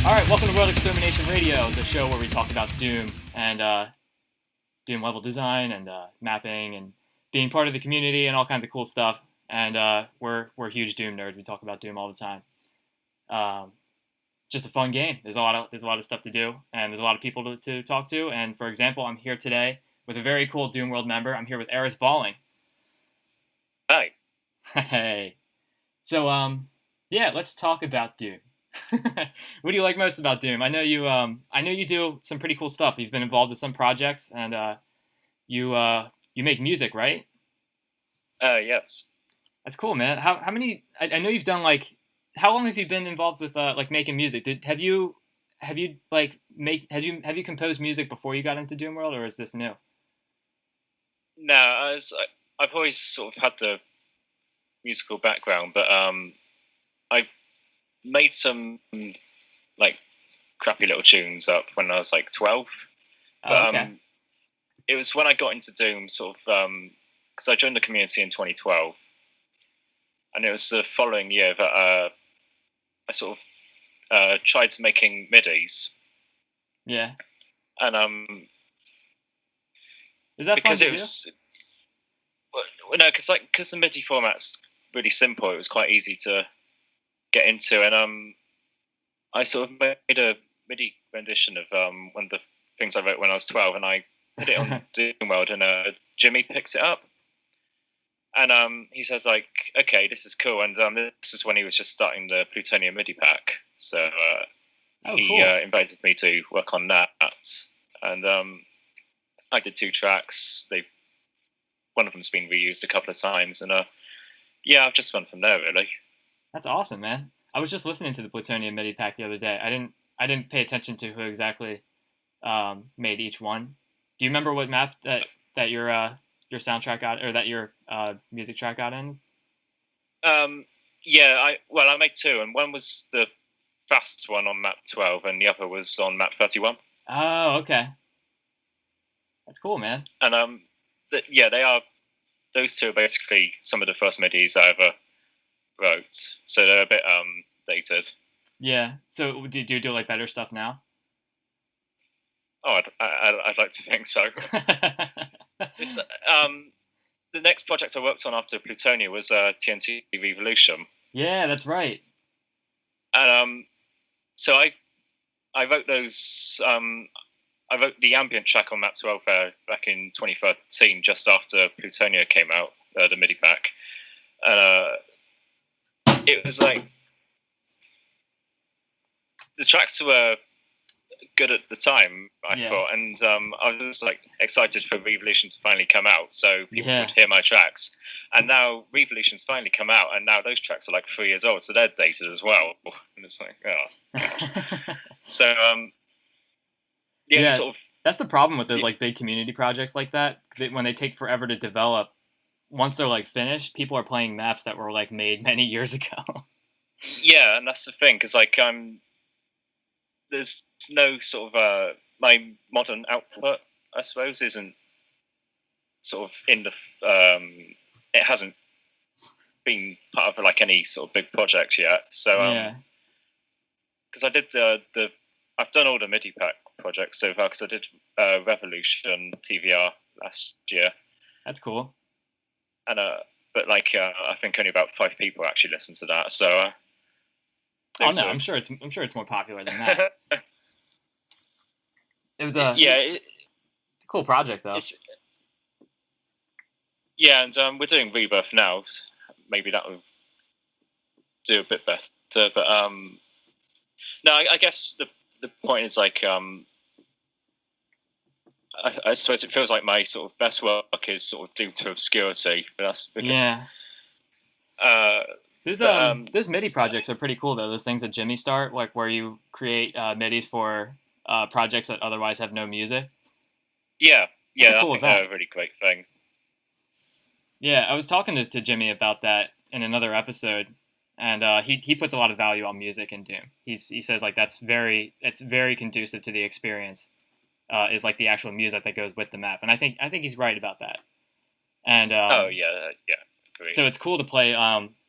Alright, welcome to Extermination Radio, the show where we talk about Doom and Doom level design and mapping and being part of the community and all kinds of cool stuff. And we're huge Doom nerds. We talk about Doom all the time. Just a fun game. There's a lot of stuff to do, and there's a lot of people to talk to. And for example, I'm here today with a very cool Doom World member. I'm here with Eris Falling. Hi. Hey. So yeah, let's talk about Doom. What do you like most about Doom? I know you do some pretty cool stuff. You've been involved with some projects, and you make music, right? Yes. That's cool, man. How many? I know you've done like. How long have you been involved with like making music? Have you composed music before you got into Doom World, or is this new? No, I've always sort of had the musical background, but I've made some like crappy little tunes up when I was like 12. Oh, okay. It was when I got into Doom, sort of, because I joined the community in 2012, and it was the following year that I sort of tried to making MIDIs. Yeah. And is that because fun it was do? Well, no, because the MIDI format's really simple. It was quite easy to get into, and I sort of made a MIDI rendition of one of the things I wrote when I was 12, and I put it on Doom World, and Jimmy picks it up, and he said like, okay, this is cool, and this is when he was just starting the Plutonium MIDI pack, so he cool. Invited me to work on that, and I did 2 tracks. One of them's been reused a couple of times, and yeah, I've just gone from there really. That's awesome, man. I was just listening to the Plutonium MIDI pack the other day. I didn't pay attention to who exactly made each one. Do you remember what map that your soundtrack got, or that your music track got in? Yeah, I made 2, and one was the fast one on map 12, and the other was on map 31. Oh, okay. That's cool, man. And yeah, those 2 are basically some of the first MIDIs I ever wrote, so they're a bit dated. Yeah. So do you do like better stuff now? Oh, I'd like to think so. It's, the next project I worked on after Plutonia was TNT Revolution. Yeah, that's right. And so I wrote those. I wrote the ambient track on Map 12 back in 2013, just after Plutonia came out, the MIDI pack. It was like the tracks were good at the time, I thought, and I was just like excited for Revolution to finally come out, so people would hear my tracks. And now Revolution's finally come out, and now those tracks are like 3 years old, so they're dated as well. And it's like, so sort of. That's the problem with those like big community projects like that. When they take forever to develop, once they're like finished, people are playing maps that were like made many years ago. Yeah, and that's the thing, because like there's no sort of my modern output, I suppose, isn't sort of in the it hasn't been part of like any sort of big projects yet. So because I did I've done all the MIDI pack projects so far, because I did Revolution TVR last year. That's cool. And but like I think only about 5 people actually listened to that. So oh no, I'm sure it's more popular than that. It was a cool project though. Yeah, and we're doing Rebirth now. So maybe that will do a bit better. But no, I guess the point is like I suppose it feels like my sort of best work is sort of due to obscurity. But that's because, those MIDI projects are pretty cool though. Those things that Jimmy start, like where you create MIDIs for projects that otherwise have no music. Yeah, that's I think they're a really great thing. Yeah, I was talking to Jimmy about that in another episode, and he puts a lot of value on music in Doom. He says like it's very conducive to the experience. Is like the actual music that goes with the map, and I think he's right about that. And agree. So it's cool to play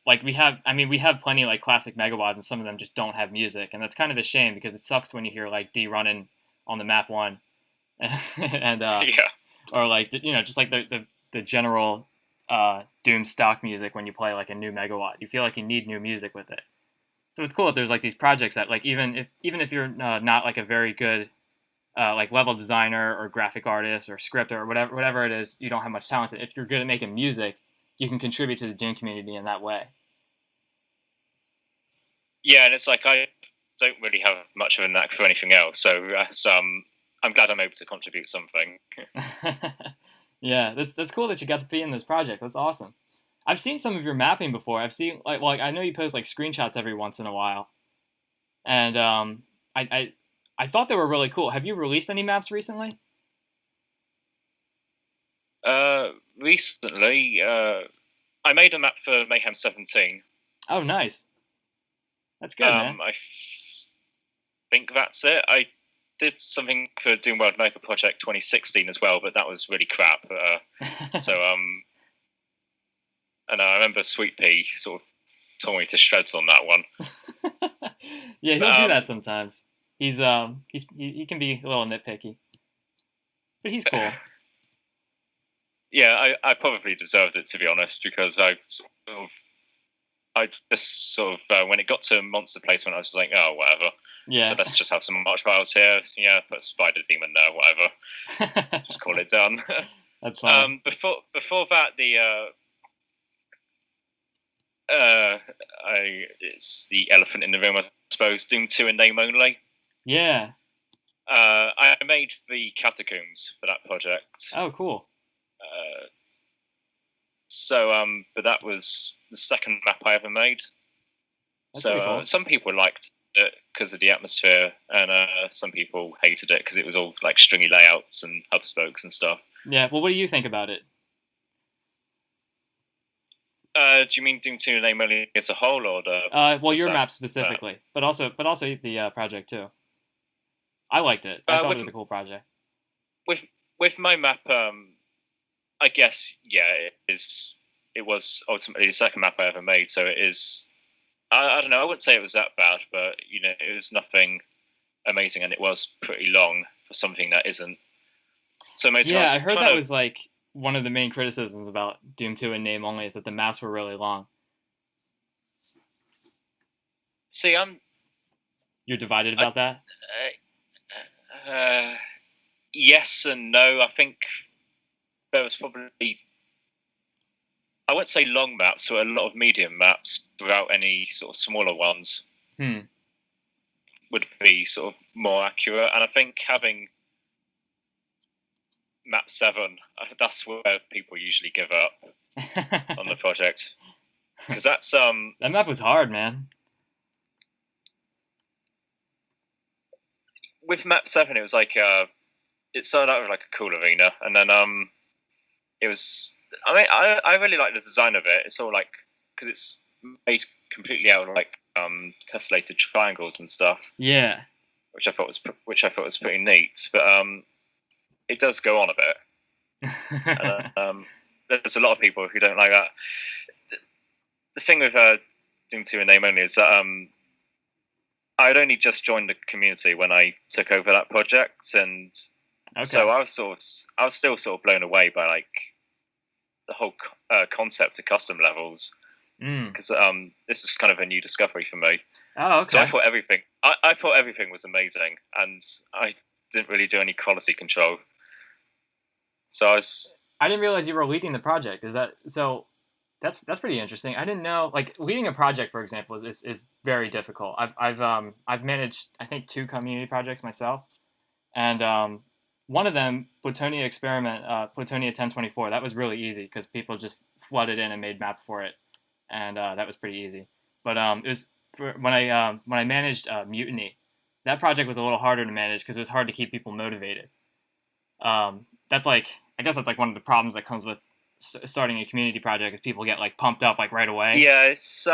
like we have plenty of like classic megawads, and some of them just don't have music, and that's kind of a shame because it sucks when you hear like D running on the map one, and Yeah. or like just like the general Doom stock music when you play like a new megawatt, you feel like you need new music with it. So it's cool that there's like these projects that like even if you're not like a very good like level designer or graphic artist or scripter or whatever it is, you don't have much talent. If you're good at making music, you can contribute to the Doom community in that way. Yeah, and it's like I don't really have much of a knack for anything else, so I'm glad I'm able to contribute something. Yeah, that's cool that you got to be in this project. That's awesome. I've seen some of your mapping before. I've seen like I know you post like screenshots every once in a while, and I thought they were really cool. Have you released any maps recently? Recently, I made a map for Mayhem 17. Oh, nice. That's good, man. I think that's it. I did something for Doom World Maker Project 2016 as well, but that was really crap. And I remember Sweet Pea sort of tore me to shreds on that one. Yeah, he'll do that sometimes. He can be a little nitpicky, but he's cool. Yeah, I probably deserved it, to be honest, because I just sort of when it got to monster placement, I was just like, oh, whatever. Yeah. So let's just have some March files here. Yeah, put Spider Demon there, whatever. Just call it done. That's fine. Before that, it's the elephant in the room, I suppose. Doom 2 in name only. Yeah. I made the catacombs for that project. Oh, cool. But that was the second map I ever made. That's so cool. Some people liked it because of the atmosphere, and some people hated it because it was all like stringy layouts and hub spokes and stuff. Yeah. Well, what do you think about it? Do you mean Doom 2 name only as a whole, or the? Well, your map specifically, but also the project too. I liked it. I thought it was a cool project. With my map, I guess it was ultimately the second map I ever made, so it is. I don't know. I wouldn't say it was that bad, but it was nothing amazing, and it was pretty long for something that isn't. So I heard that was like one of the main criticisms about Doom 2 in name only is that the maps were really long. See, You're divided about that? Yes and no. I think there was probably, I wouldn't say long maps, but a lot of medium maps without any sort of smaller ones would be sort of more accurate. And I think having map 7, that's where people usually give up on the project. Because that's that map was hard, man. With map 7, it was like it started out with like a cool arena, and then it was. I mean, I really like the design of it. It's all like because it's made completely out of like tessellated triangles and stuff. Yeah, which I thought was pretty neat. But it does go on a bit. And, there's a lot of people who don't like that. The thing with Doom 2 in name only is that I'd only just joined the community when I took over that project, and so I was still sort of blown away by like the whole concept of custom levels, because this is kind of a new discovery for me. Oh, okay. So I thought everything was amazing, and I didn't really do any quality control. So I didn't realize you were leading the project. Is that so? That's pretty interesting. I didn't know. Like leading a project, for example, is very difficult. I've managed I think 2 community projects myself, and one of them, Plutonia Experiment, Plutonia 1024. That was really easy because people just flooded in and made maps for it, and that was pretty easy. But it was when I managed Mutiny. That project was a little harder to manage because it was hard to keep people motivated. That's like I guess that's like one of the problems that comes with starting a community project is people get like pumped up like right away. Yeah, it's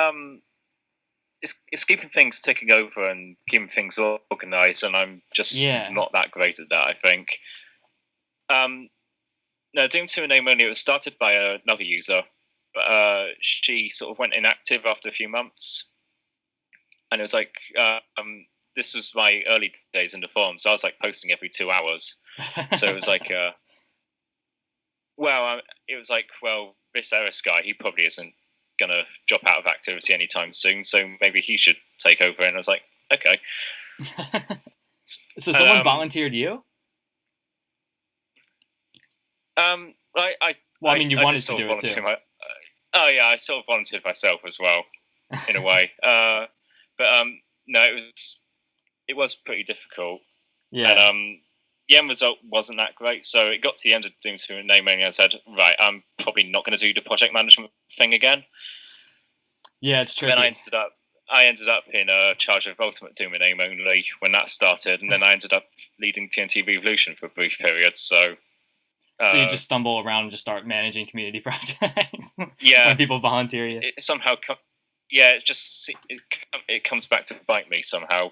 keeping things ticking over and keeping things organized, and I'm just not that great at that, I think. No, Doom 2 in name only, it was started by another user, she sort of went inactive after a few months, and it was like this was my early days in the forum, so I was like posting every 2 hours. So it was like, it was like, well, this Eris guy, he probably isn't gonna drop out of activity anytime soon, so maybe he should take over. And I was like, okay. So someone volunteered you? I mean, you wanted to do it too. I sort of volunteered myself as well, in a way. No, it was pretty difficult. Yeah. And the end result wasn't that great, so it got to the end of Doom 2 and Naming, and I said, right, I'm probably not going to do the project management thing again. Yeah, it's tricky. Then I ended up in charge of Ultimate Doom and Aim only when that started, and then I ended up leading TNT Revolution for a brief period. So you just stumble around and just start managing community projects. Yeah, when people volunteer you. It somehow, it comes back to bite me somehow.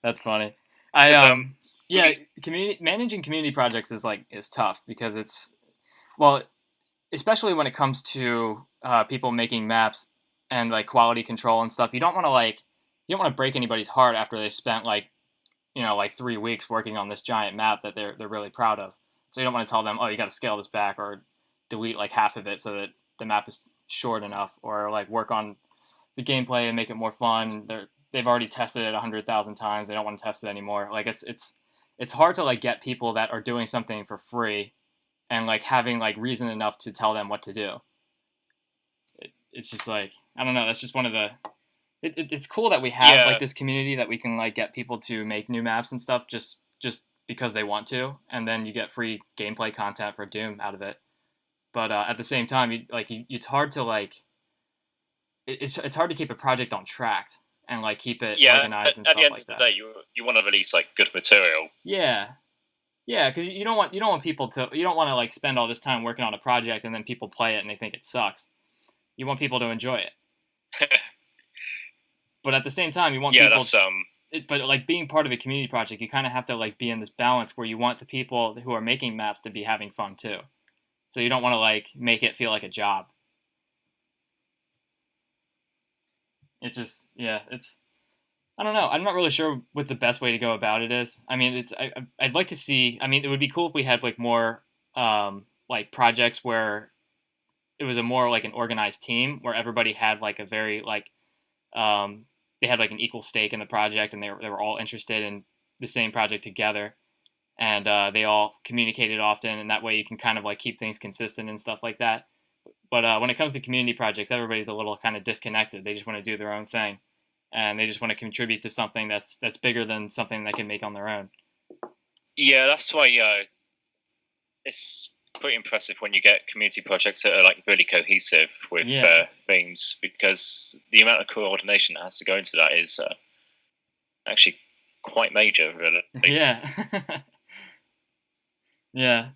That's funny. Managing community projects is tough because especially when it comes to people making maps and like quality control and stuff. You don't want to break anybody's heart after they've spent 3 weeks working on this giant map that they're really proud of. So you don't want to tell them, oh, you got to scale this back or delete like half of it so that the map is short enough, or like work on the gameplay and make it more fun. They've already tested it 100,000 times. They don't want to test it anymore. Like it's hard to like get people that are doing something for free and like having like reason enough to tell them what to do. It's just like, I don't know. That's just one of the. It's cool that we have like this community that we can like get people to make new maps and stuff just because they want to, and then you get free gameplay content for Doom out of it. But at the same time, it's hard to like. It's hard to keep a project on track and like keep it organized and stuff like that. At the end of the day, you want to release like good material. Yeah, because you don't want people to. You don't want to like spend all this time working on a project and then people play it and they think it sucks. You want people to enjoy it. But at the same time, you want people. But like being part of a community project, you kind of have to like be in this balance where you want the people who are making maps to be having fun too. So you don't want to like make it feel like a job. It's I don't know. I'm not really sure what the best way to go about it is. I mean, I'd like to see. I mean, it would be cool if we had like more like projects where it was a more like an organized team where everybody had like a very like they had like an equal stake in the project and they were all interested in the same project together, and they all communicated often, and that way you can kind of like keep things consistent and stuff like that. But when it comes to community projects, everybody's a little kind of disconnected. They just want to do their own thing, and they just want to contribute to something that's bigger than something they can make on their own. Yeah, that's why it's pretty impressive when you get community projects that are like really cohesive with themes, because the amount of coordination that has to go into that is actually quite major, really. Yeah. Yeah.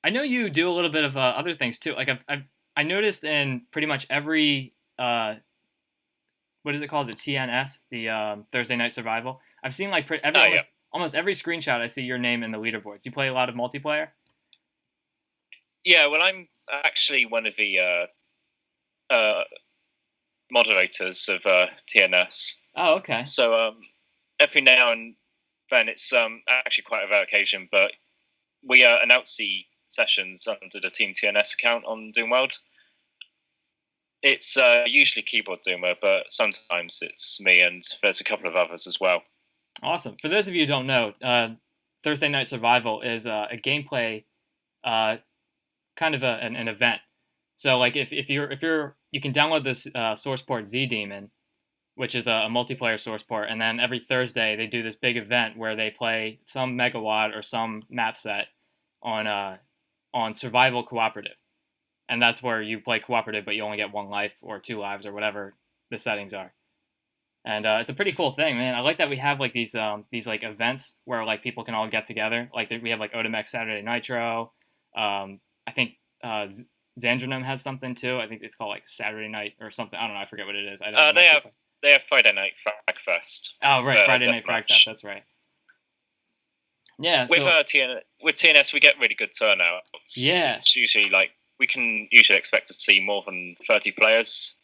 I know you do a little bit of other things too. Like I noticed in pretty much every what is it called, the TNS, the Thursday Night Survival. I've seen like almost every screenshot I see your name in the leaderboards. You play a lot of multiplayer? Yeah, well, I'm actually one of the moderators of TNS. Oh, okay. So every now and then, it's actually quite a rare occasion, but we announce the sessions under the Team TNS account on Doomworld. It's usually Keyboard Doomer, but sometimes it's me, and there's a couple of others as well. Awesome. For those of you who don't know, Thursday Night Survival is a gameplay kind of an event. So like if you can download this source port ZDaemon, which is a multiplayer source port, and then every Thursday they do this big event where they play some megawatt or some map set on survival cooperative. And that's where you play cooperative, but you only get 1 life or 2 lives or whatever the settings are. And it's a pretty cool thing, man. I like that we have like these like events where like people can all get together. Like we have like Odamex Saturday Nitro. I think Xandronum has something too. I think it's called like Saturday Night or something. I don't know. I forget what it is. They have Friday Night Frag Fest. Oh right, Friday Night Frag Fest. That's right. Yeah. With TNS, we get really good turnouts. Yeah. It's usually like we can usually expect to see more than 30 players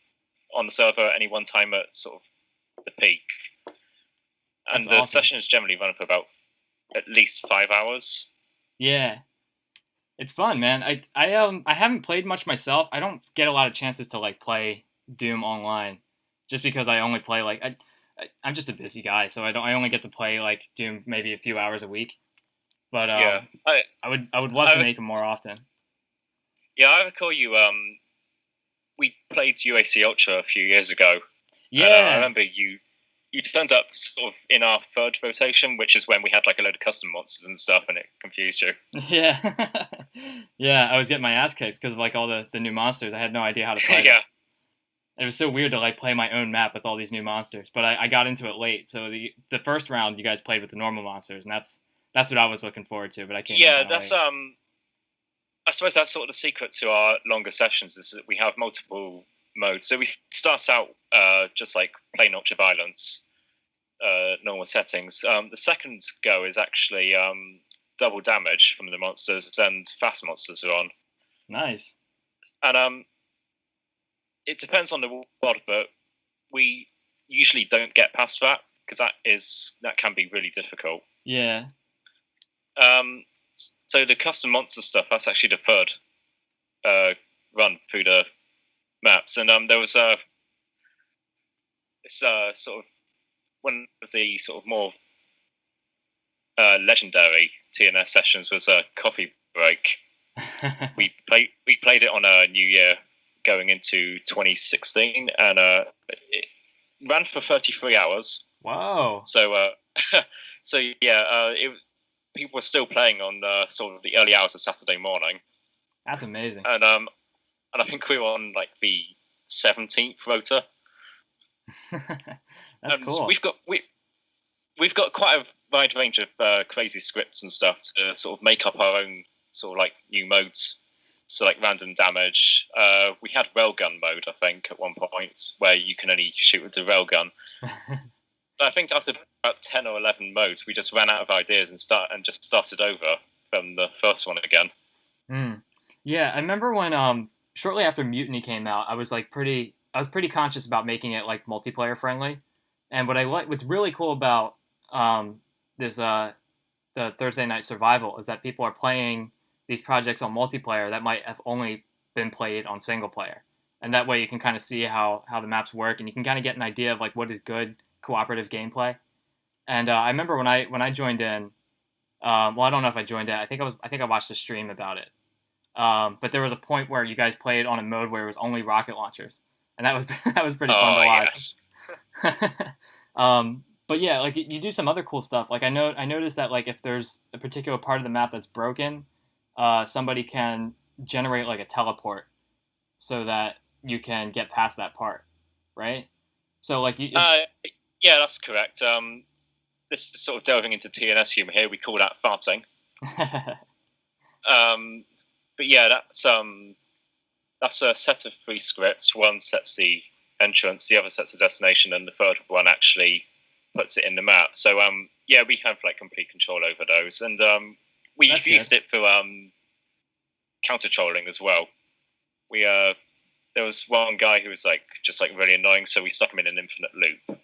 on the server at any one time at sort of the peak. And the sessions generally run for about at least 5 hours. Yeah. It's fun, man. I haven't played much myself. I don't get a lot of chances to like play Doom online, just because I only play like I'm just a busy guy, so I only get to play like Doom maybe a few hours a week. But yeah, I would love to make them more often. Yeah, I recall you. We played UAC Ultra a few years ago. Yeah, and, I remember you turned up sort of in our third rotation, which is when we had like a load of custom monsters and stuff, and it confused you. Yeah, yeah. I was getting my ass kicked because of like all the new monsters. I had no idea how to play. Yeah. It was so weird to like play my own map with all these new monsters, but I got into it late. So the first round you guys played with the normal monsters, and that's what I was looking forward to. But I can't. Yeah, that's late. I suppose that's sort of the secret to our longer sessions is that we have multiple modes. So we start out just like plain ultra violence, normal settings. The second go is actually double damage from the monsters, and fast monsters are on. Nice. And it depends on the world, but we usually don't get past that because that can be really difficult. Yeah. So the custom monster stuff, that's actually the third run through the maps, and there was sort of one of the sort of more legendary TNS sessions was a coffee break. we played it on a New Year going into 2016, and it ran for 33 hours. Wow. So yeah, people were still playing on sort of the early hours of Saturday morning. That's amazing. And I think we were on like the 17th rota. That's cool. We've got quite a wide range of crazy scripts and stuff to sort of make up our own sort of like new modes. So like random damage. We had railgun mode, I think, at one point where you can only shoot with the railgun. I think after about 10 or 11 modes, we just ran out of ideas and just started over from the first one again. Yeah, I remember when shortly after Mutiny came out, I was pretty conscious about making it like multiplayer friendly. And what's really cool about this the Thursday Night Survival is that people are playing these projects on multiplayer that might have only been played on single player. And that way you can kind of see how the maps work, and you can kind of get an idea of like what is good cooperative gameplay. And I remember when I joined in, well, I don't know if I joined in. I think I watched a stream about it. But there was a point where you guys played on a mode where it was only rocket launchers, and that was pretty fun to watch. Yes. But yeah, like you do some other cool stuff. Like I noticed that like if there's a particular part of the map that's broken, somebody can generate like a teleport so that you can get past that part, right? So like yeah, that's correct. This is sort of delving into TNS humor here. We call that farting. But yeah, that's a set of 3 scripts. One sets the entrance, the other sets the destination, and the third one actually puts it in the map. So yeah, we have like complete control over those, and we've used it for counter trolling as well. There was one guy who was like just like really annoying, so we stuck him in an infinite loop.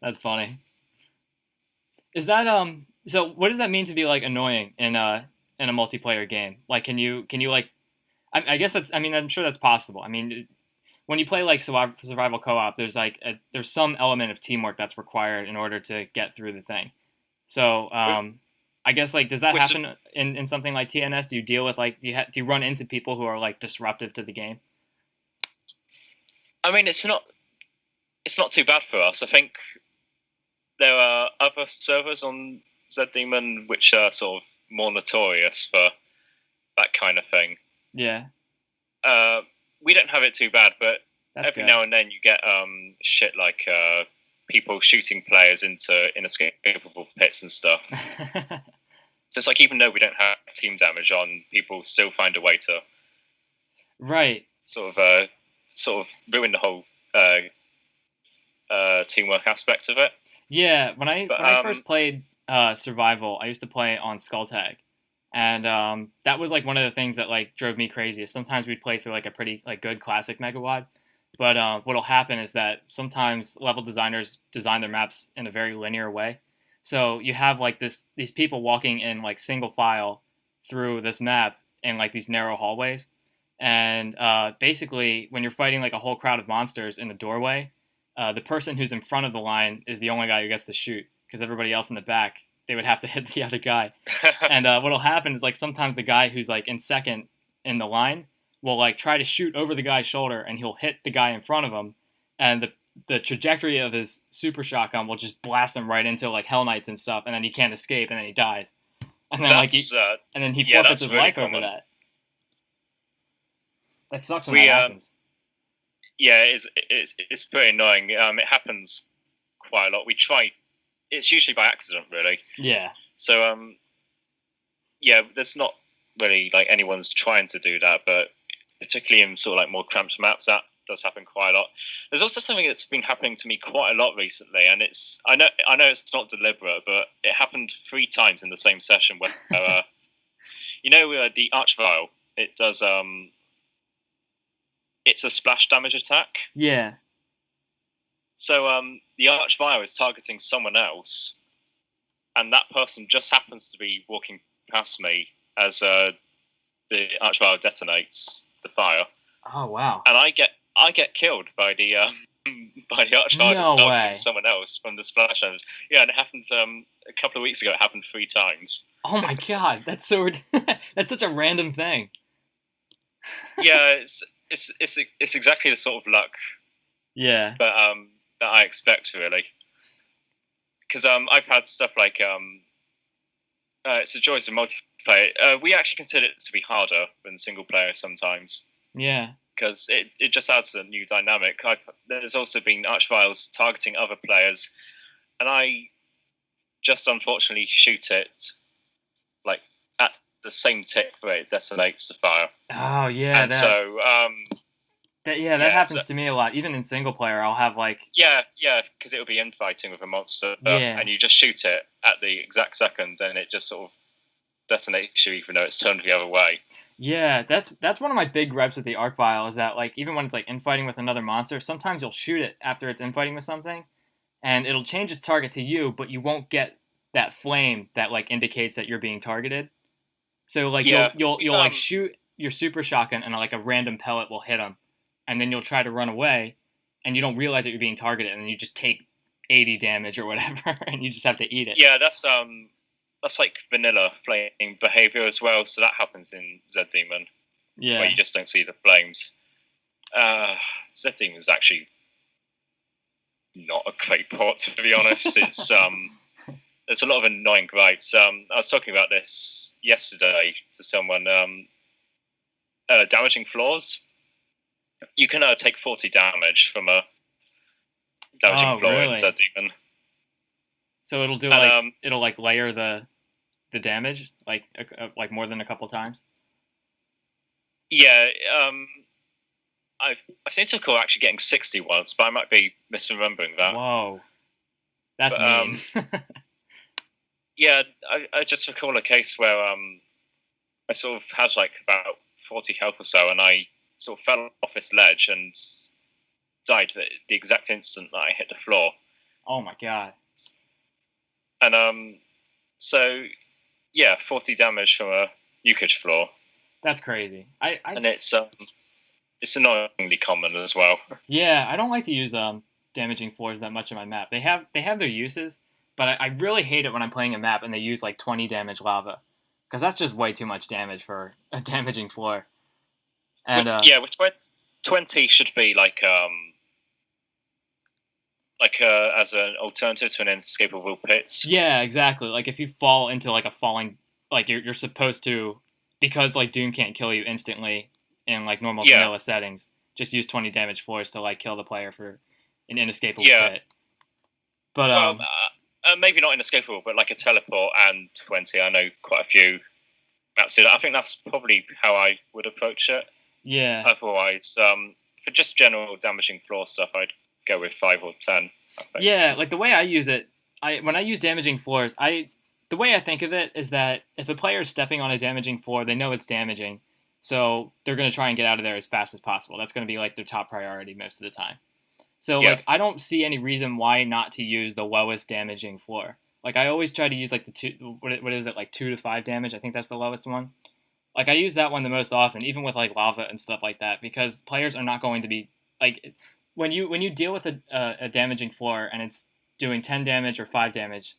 That's funny. Is that so what does that mean to be like annoying in a multiplayer game? Like can you like I guess I'm sure that's possible. I mean, when you play like survival co-op, there's like there's some element of teamwork that's required in order to get through the thing. So I guess like does that happen in something like TNS? Do you deal with like do you run into people who are like disruptive to the game? I mean, it's not too bad for us. I think there are other servers on ZDaemon which are sort of more notorious for that kind of thing. Yeah. We don't have it too bad, but that's every good. now and then you get shit like people shooting players into inescapable pits and stuff. So it's like even though we don't have team damage on, people still find a way to right sort of ruin the whole teamwork aspect of it. Yeah, when I first played Survival, I used to play on Skulltag, And that was like one of the things that like drove me crazy. Is sometimes we'd play through like a pretty like good classic Megawad, but what'll happen is that sometimes level designers design their maps in a very linear way. So you have like these people walking in like single file through this map in like these narrow hallways, and basically when you're fighting like a whole crowd of monsters in the doorway, the person who's in front of the line is the only guy who gets to shoot because everybody else in the back, they would have to hit the other guy. And what'll happen is like sometimes the guy who's like in second in the line will like try to shoot over the guy's shoulder, and he'll hit the guy in front of him, and the trajectory of his super shotgun will just blast him right into like Hell Knights and stuff, and then he can't escape, and then he dies, and then and then he forfeits his life over that. That sucks when that happens. Yeah, it's pretty annoying. It happens quite a lot. We try. It's usually by accident, really. Yeah. So yeah, there's not really like anyone's trying to do that, but particularly in sort of like more cramped maps, that does happen quite a lot. There's also something that's been happening to me quite a lot recently, and I know it's not deliberate, but it happened 3 times in the same session where you know, the Archvile, it does it's a splash damage attack. Yeah. So the Archvile is targeting someone else, and that person just happens to be walking past me as the Archvile detonates the fire. Oh wow! And I get killed by the by the Archvile that's targeting someone else from the splash damage. Yeah, and it happened a couple of weeks ago. It happened 3 times. Oh my god, that's so that's such a random thing. Yeah, it's exactly the sort of luck. Yeah. But that I expect, really, because I've had stuff like it's the joys of multiplayer. We actually consider it to be harder than single player sometimes. Yeah. Because it just adds a new dynamic. There's also been Archviles targeting other players, and I just unfortunately shoot it like at the same tick where it detonates the fire. Oh yeah. And so that happens to me a lot. Even in single player, I'll have like yeah, because it'll be infighting with a monster, and you just shoot it at the exact second, and it just sort of detonates you, even though it's turned the other way. Yeah, that's one of my big gripes with the Archvile is that like even when it's like infighting with another monster, sometimes you'll shoot it after it's infighting with something, and it'll change its target to you, but you won't get that flame that like indicates that you're being targeted. So like you'll like shoot your super shotgun, and like a random pellet will hit them. And then you'll try to run away, and you don't realize that you're being targeted, and you just take 80 damage or whatever, and you just have to eat it. Yeah, that's like vanilla flaming behavior as well. So that happens in ZDaemon, where you just don't see the flames. ZDaemon is actually not a great port, to be honest. It's there's a lot of annoying gripes. I was talking about this yesterday to someone. Damaging floors. You can take 40 damage from a damaging floor in ZDaemon. So it'll do like it'll like layer the damage like more than a couple times. Yeah, I seem to recall actually getting 60 once, but I might be misremembering that. Whoa, that's mean. Yeah, I just recall a case where I sort of had like about 40 health or so, and I sort of fell off this ledge and died the exact instant that I hit the floor. Oh my god! And so yeah, 40 damage from a ukage floor. That's crazy. And it's annoyingly common as well. Yeah, I don't like to use damaging floors that much in my map. They have their uses, but I really hate it when I'm playing a map and they use like 20 damage lava, because that's just way too much damage for a damaging floor. And which 20 should be like as an alternative to an inescapable pit. Yeah, exactly. Like if you fall into like a falling, like you're supposed to, because like Doom can't kill you instantly in like normal vanilla settings. Just use 20 damage floors to like kill the player for an inescapable pit. But maybe not inescapable, but like a teleport and 20. I know quite a few maps do that. I think that's probably how I would approach it. Yeah. Otherwise, for just general damaging floor stuff, I'd go with 5 or 10. I think. Yeah, like the way I use it, when I use damaging floors, the the way I think of it is that if a player is stepping on a damaging floor, they know it's damaging, so they're going to try and get out of there as fast as possible. That's going to be like their top priority most of the time. So like I don't see any reason why not to use the lowest damaging floor. Like I always try to use like the what is it, like 2 to 5 damage? I think that's the lowest one. Like I use that one the most often, even with like lava and stuff like that, because players are not going to be like when you deal with a damaging floor and it's doing 10 damage or 5 damage,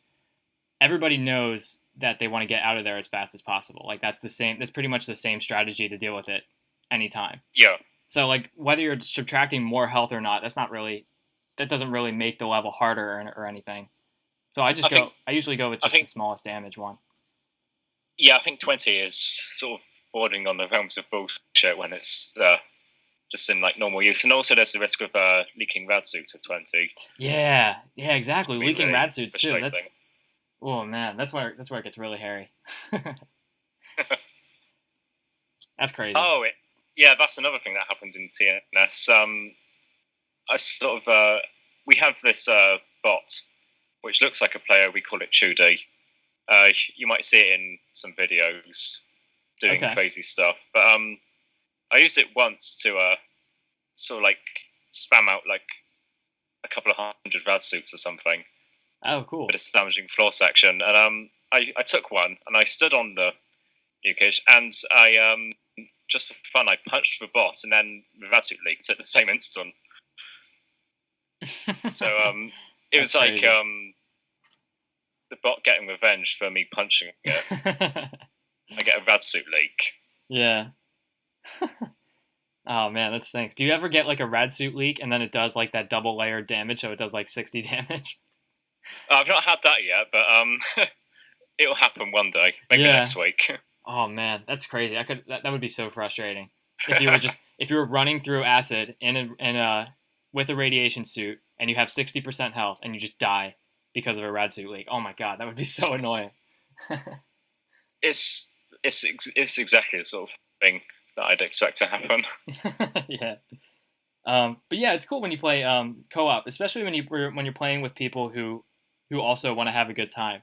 everybody knows that they want to get out of there as fast as possible. Like that's pretty much the same strategy to deal with it anytime. Yeah. So like whether you're subtracting more health or not, that doesn't really make the level harder or anything. So I usually go with just the smallest damage one. Yeah, I think 20 is sort of bordering on the realms of bullshit when it's just in like normal use, and also there's the risk of leaking rad suits at 20. Yeah, exactly. Leaking rad suits too. Oh man, that's where it gets really hairy. That's crazy. Oh, yeah, that's another thing that happened in TNS. I sort of we have this bot which looks like a player. We call it Chudy. You might see it in some videos doing crazy stuff, but I used it once to sort of like spam out like a couple of hundred rad suits or something. Oh, cool. But it's damaging floor section, and I took one and I stood on the nukage, and I just for fun I punched the bot, and then the rad suit leaked at the same instant. So it was like the bot getting revenge for me punching it. I get a rad suit leak. Yeah. Oh man, that stinks. Do you ever get like a rad suit leak and then it does like that double layered damage, so it does like 60 damage? I've not had that yet, but it'll happen one day, maybe next week. Oh man, that's crazy. That would be so frustrating. If you were running through acid with a radiation suit and you have 60% health and you just die because of a rad suit leak. Oh my god, that would be so annoying. It's exactly the sort of thing that I'd expect to happen. Yeah. But yeah, it's cool when you play co-op, especially when you're playing with people who also want to have a good time.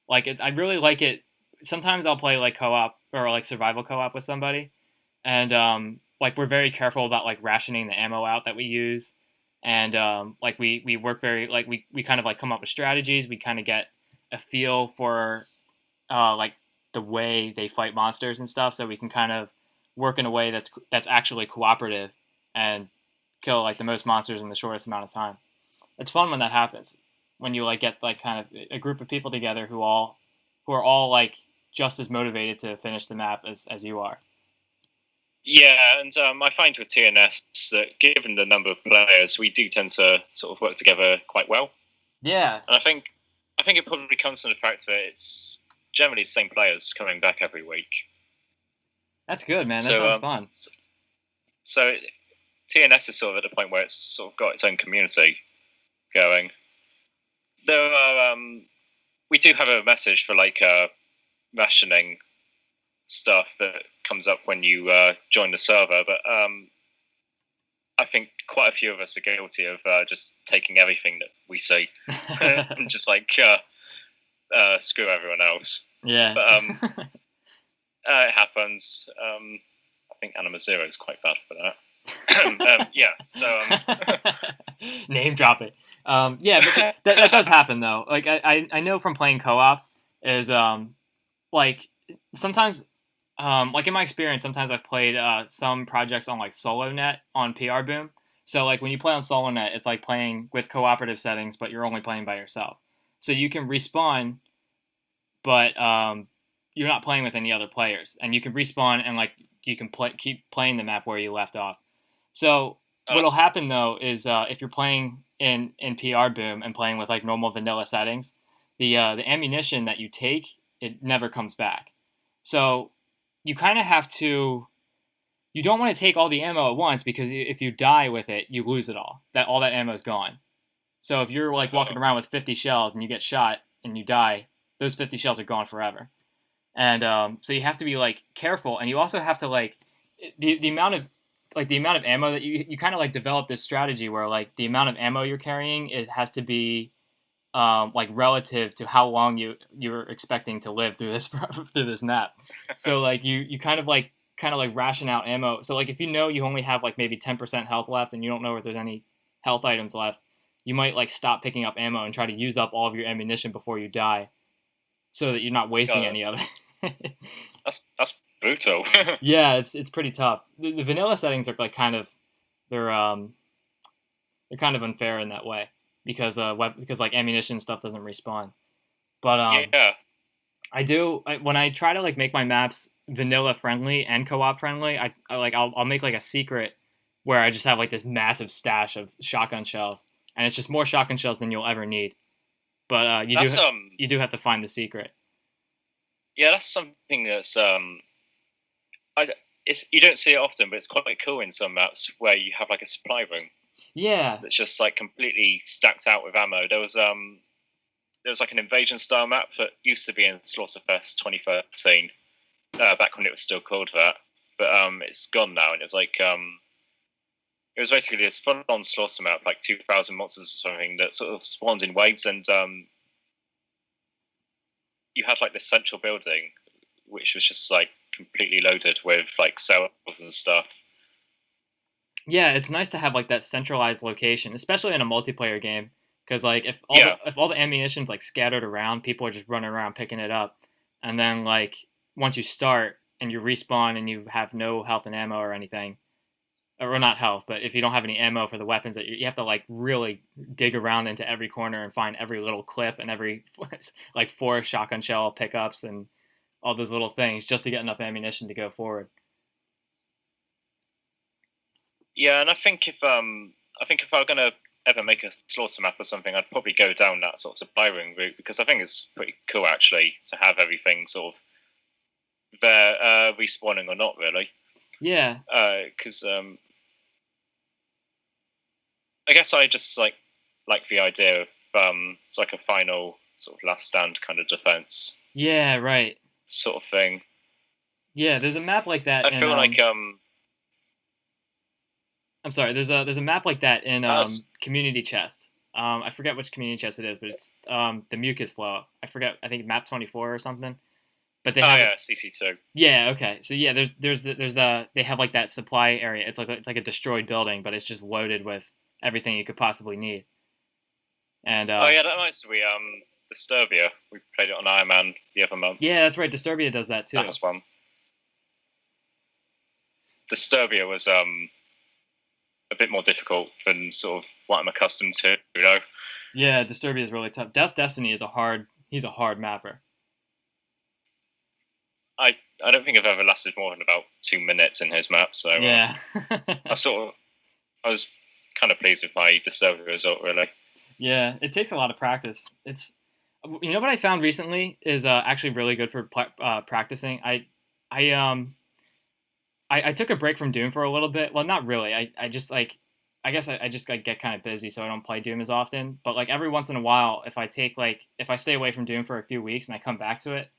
Like I really like it. Sometimes I'll play like co-op or like survival co-op with somebody, and like we're very careful about like rationing the ammo out that we use, and like we work very like we kind of like come up with strategies. We kind of get a feel for like the way they fight monsters and stuff, so we can kind of work in a way that's actually cooperative and kill like the most monsters in the shortest amount of time. It's fun when that happens, when you like get like kind of a group of people together who are all like just as motivated to finish the map as you are. Yeah, and I find with TNS that given the number of players, we do tend to sort of work together quite well. Yeah, and I think it probably comes from the fact that it's generally the same players coming back every week. That's good, man. That sounds fun. So TNS is sort of at the point where it's sort of got its own community going. There are we do have a message for like rationing stuff that comes up when you join the server, but I think quite a few of us are guilty of just taking everything that we see and just like screw everyone else. Yeah. But it happens. I think Anima Zero is quite bad for that. Yeah, so name drop it. Yeah, but that does happen though. Like I know from playing co-op is like sometimes like in my experience, sometimes I've played some projects on like SoloNet on PR Boom. So like when you play on SoloNet, it's like playing with cooperative settings, but you're only playing by yourself. So you can respawn, but you're not playing with any other players, and you can respawn and like you can keep playing the map where you left off. So what'll happen though is if you're playing in PR Boom and playing with like normal vanilla settings, the ammunition that you take, it never comes back. So you kind of have to. You don't want to take all the ammo at once, because if you die with it, you lose it all. All that ammo is gone. So if you're like walking around with 50 shells and you get shot and you die, those 50 shells are gone forever. And so you have to be like careful, and you also have to like the amount of ammo that you kind of like develop this strategy where like the amount of ammo you're carrying, it has to be like relative to how long you're expecting to live through this through this map. So like you kind of like ration out ammo. So like if you know you only have like maybe 10% health left and you don't know if there's any health items left, you might like stop picking up ammo and try to use up all of your ammunition before you die, so that you're not wasting any of it. That's brutal. Yeah, it's pretty tough. The vanilla settings are like they're kind of unfair in that way because like ammunition stuff doesn't respawn. But yeah. When I try to like make my maps vanilla friendly and co-op friendly, I'll make like a secret where I just have like this massive stash of shotgun shells, and it's just more shotgun shells than you'll ever need. But you do have to find the secret. Yeah, that's something that's you don't see it often, but it's quite cool in some maps where you have like a supply room. Yeah. That's just like completely stacked out with ammo. There was like an invasion style map that used to be in Slaughterfest 2013, back when it was still called that. But it's gone now, and it's like it was basically this full-on slaughter map, like 2,000 monsters or something that sort of spawned in waves, and you had like this central building, which was just like completely loaded with like cells and stuff. Yeah, it's nice to have like that centralized location, especially in a multiplayer game, because like if all the ammunition's like scattered around, people are just running around picking it up, and then like once you start and you respawn and you have no health and ammo or anything, or not health, but if you don't have any ammo for the weapons, that you have to like really dig around into every corner and find every little clip and every like 4 shotgun shell pickups and all those little things just to get enough ammunition to go forward. Yeah, and I think if I were gonna ever make a slaughter map or something, I'd probably go down that sort of supply room route, because I think it's pretty cool actually to have everything sort of there, respawning or not really. Yeah. Because I guess I just like the idea of it's like a final sort of last stand kind of defense. Yeah, right. Sort of thing. Yeah, there's a map like that. I feel like I'm sorry. There's a map like that in Community Chest. I forget which Community Chest it is, but it's the Mucus Flow. I forget. I think map 24 or something. But they have CC2. Yeah. Okay. So yeah, they have like that supply area. It's like a destroyed building, but it's just loaded with everything you could possibly need. And that reminds me. Disturbia. We played it on Iron Man the other month. Yeah, that's right. Disturbia does that too. That was fun. Disturbia was a bit more difficult than sort of what I'm accustomed to, you know. Yeah, Disturbia is really tough. Death Destiny is he's a hard mapper. I don't think I've ever lasted more than about 2 minutes in his map, so yeah. I was kind of pleased with my Disturbia result, really. Yeah, it takes a lot of practice. It's, you know what I found recently is actually really good for practicing. I took a break from Doom for a little bit. Well, not really. I just like, I guess I just like get kind of busy, so I don't play Doom as often. But like every once in a while, if I stay away from Doom for a few weeks and I come back to it,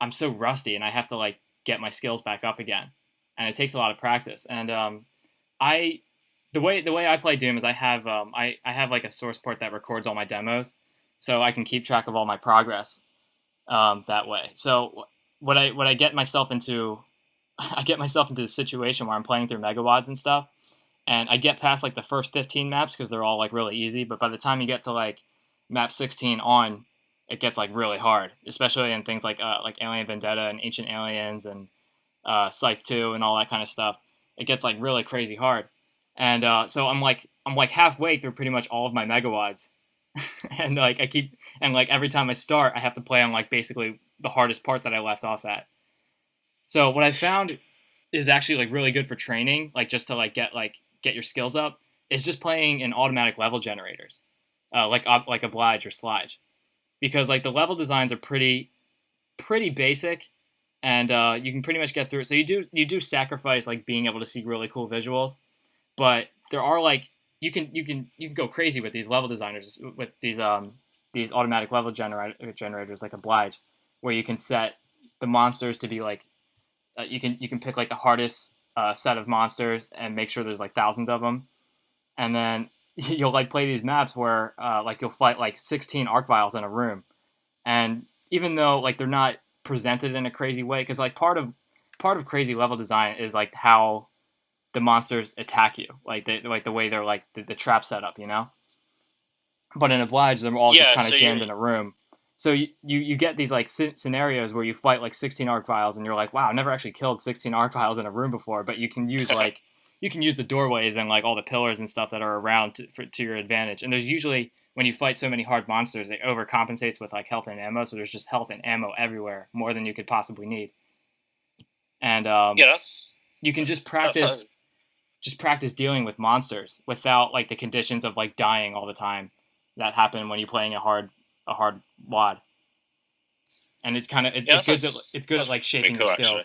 I'm so rusty and I have to like get my skills back up again, and it takes a lot of practice. And the way I play Doom is I have like a source port that records all my demos, so I can keep track of all my progress that way. So what I get myself into. I get myself into the situation where I'm playing through Megawads and stuff, and I get past like the first 15 maps because they're all like really easy. But by the time you get to like map 16 on, it gets like really hard, especially in things like Alien Vendetta and Ancient Aliens and Scythe 2 and all that kind of stuff. It gets like really crazy hard, and so I'm like halfway through pretty much all of my Megawads, and like every time I start, I have to play on like basically the hardest part that I left off at. So what I found is actually like really good for training, like just to like get your skills up, is just playing in automatic level generators, like Oblige or Slide, because like the level designs are pretty basic, and you can pretty much get through it. So you do sacrifice like being able to see really cool visuals, but there are like you can go crazy with these level designers with these automatic level generators like Oblige, where you can set the monsters to be like. You can pick like the hardest set of monsters and make sure there's like thousands of them, and then you'll like play these maps where like you'll fight like 16 arc vials in a room, and even though like they're not presented in a crazy way, because like part of crazy level design is like how the monsters attack you, like the way they're like the trap setup, you know. But in Oblige, they're all just Yeah, kind of so jammed in a room. So you get these like scenarios where you fight like 16 arc vials, and you're like, wow, I've never actually killed 16 arc vials in a room before. But you can use the doorways and like all the pillars and stuff that are around to your advantage. And there's usually, when you fight so many hard monsters, it overcompensates with like health and ammo. So there's just health and ammo everywhere, more than you could possibly need. And yeah, you can that's just practice dealing with monsters without like the conditions of like dying all the time that happen when you're playing a hard WAD. And it kind of it's good at like shaping cool, your skills.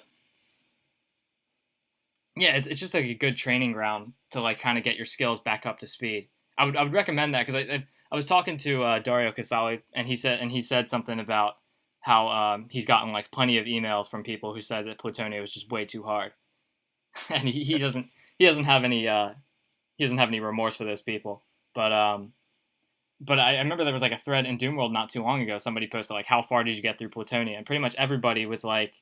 actually. Yeah, it's just like a good training ground to like kind of get your skills back up to speed. I would recommend that, because I was talking to Dario Casali, and he said something about how he's gotten like plenty of emails from people who said that Plutonia was just way too hard, and he doesn't have any remorse for those people. But I remember there was like a thread in Doomworld not too long ago. Somebody posted like, how far did you get through Plutonia? And pretty much everybody was like,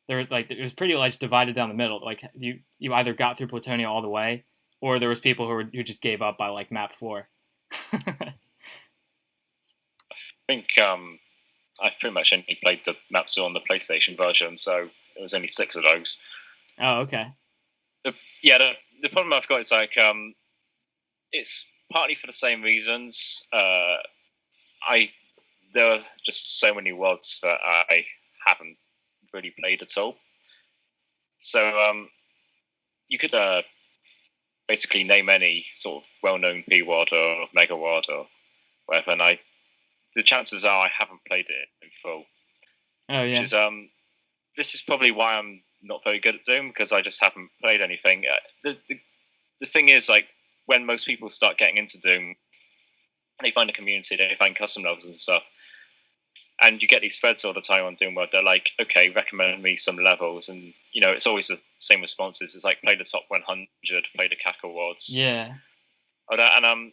it was pretty like divided down the middle. Like you either got through Plutonia all the way, or there was people who just gave up by like map 4. I think I pretty much only played the maps on the PlayStation version, so it was only 6 of those. Oh, okay. The problem I've got is like it's partly for the same reasons. There are just so many WODs that I haven't really played at all. So you could basically name any sort of well-known P-WOD or Mega WOD or whatever, and the chances are I haven't played it in full. Oh yeah. Which is, this is probably why I'm not very good at Doom, because I just haven't played anything. The thing is, like, when most people start getting into Doom, they find a community, they find custom levels and stuff, and you get these threads all the time on Doom where they're like, okay, recommend me some levels, and you know, it's always the same responses. It's like, play the top 100, play the Cackle WODs. Yeah. And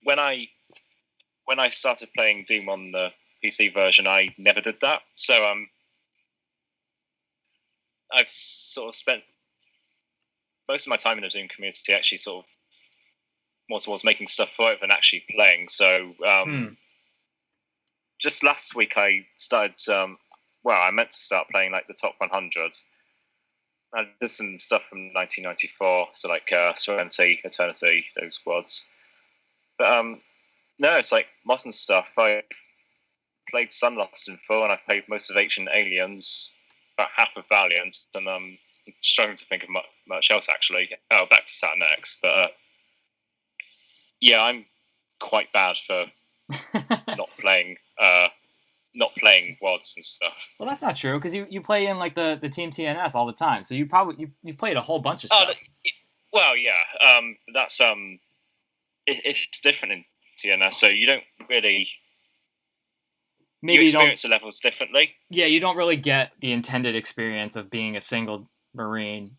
when I started playing Doom on the PC version, I never did that. So I've sort of spent most of my time in the Doom community actually sort of more towards making stuff for it than actually playing. So just last week I started, I meant to start playing like the top 100. I did some stuff from 1994, so like Serenity, Eternity, those WODs. But no, it's like modern stuff. I played Sunlost in full, and I've played most of Ancient Aliens, about half of Valiant, and I'm struggling to think of much else actually. Oh, back to Saturn X, but yeah, I'm quite bad for not playing WODs and stuff. Well, that's not true, because you play in like the Team TNS all the time, so you've played a whole bunch of stuff. Well, yeah, that's it's different in TNS, so you don't really you experience the levels differently. Yeah, you don't really get the intended experience of being a single Marine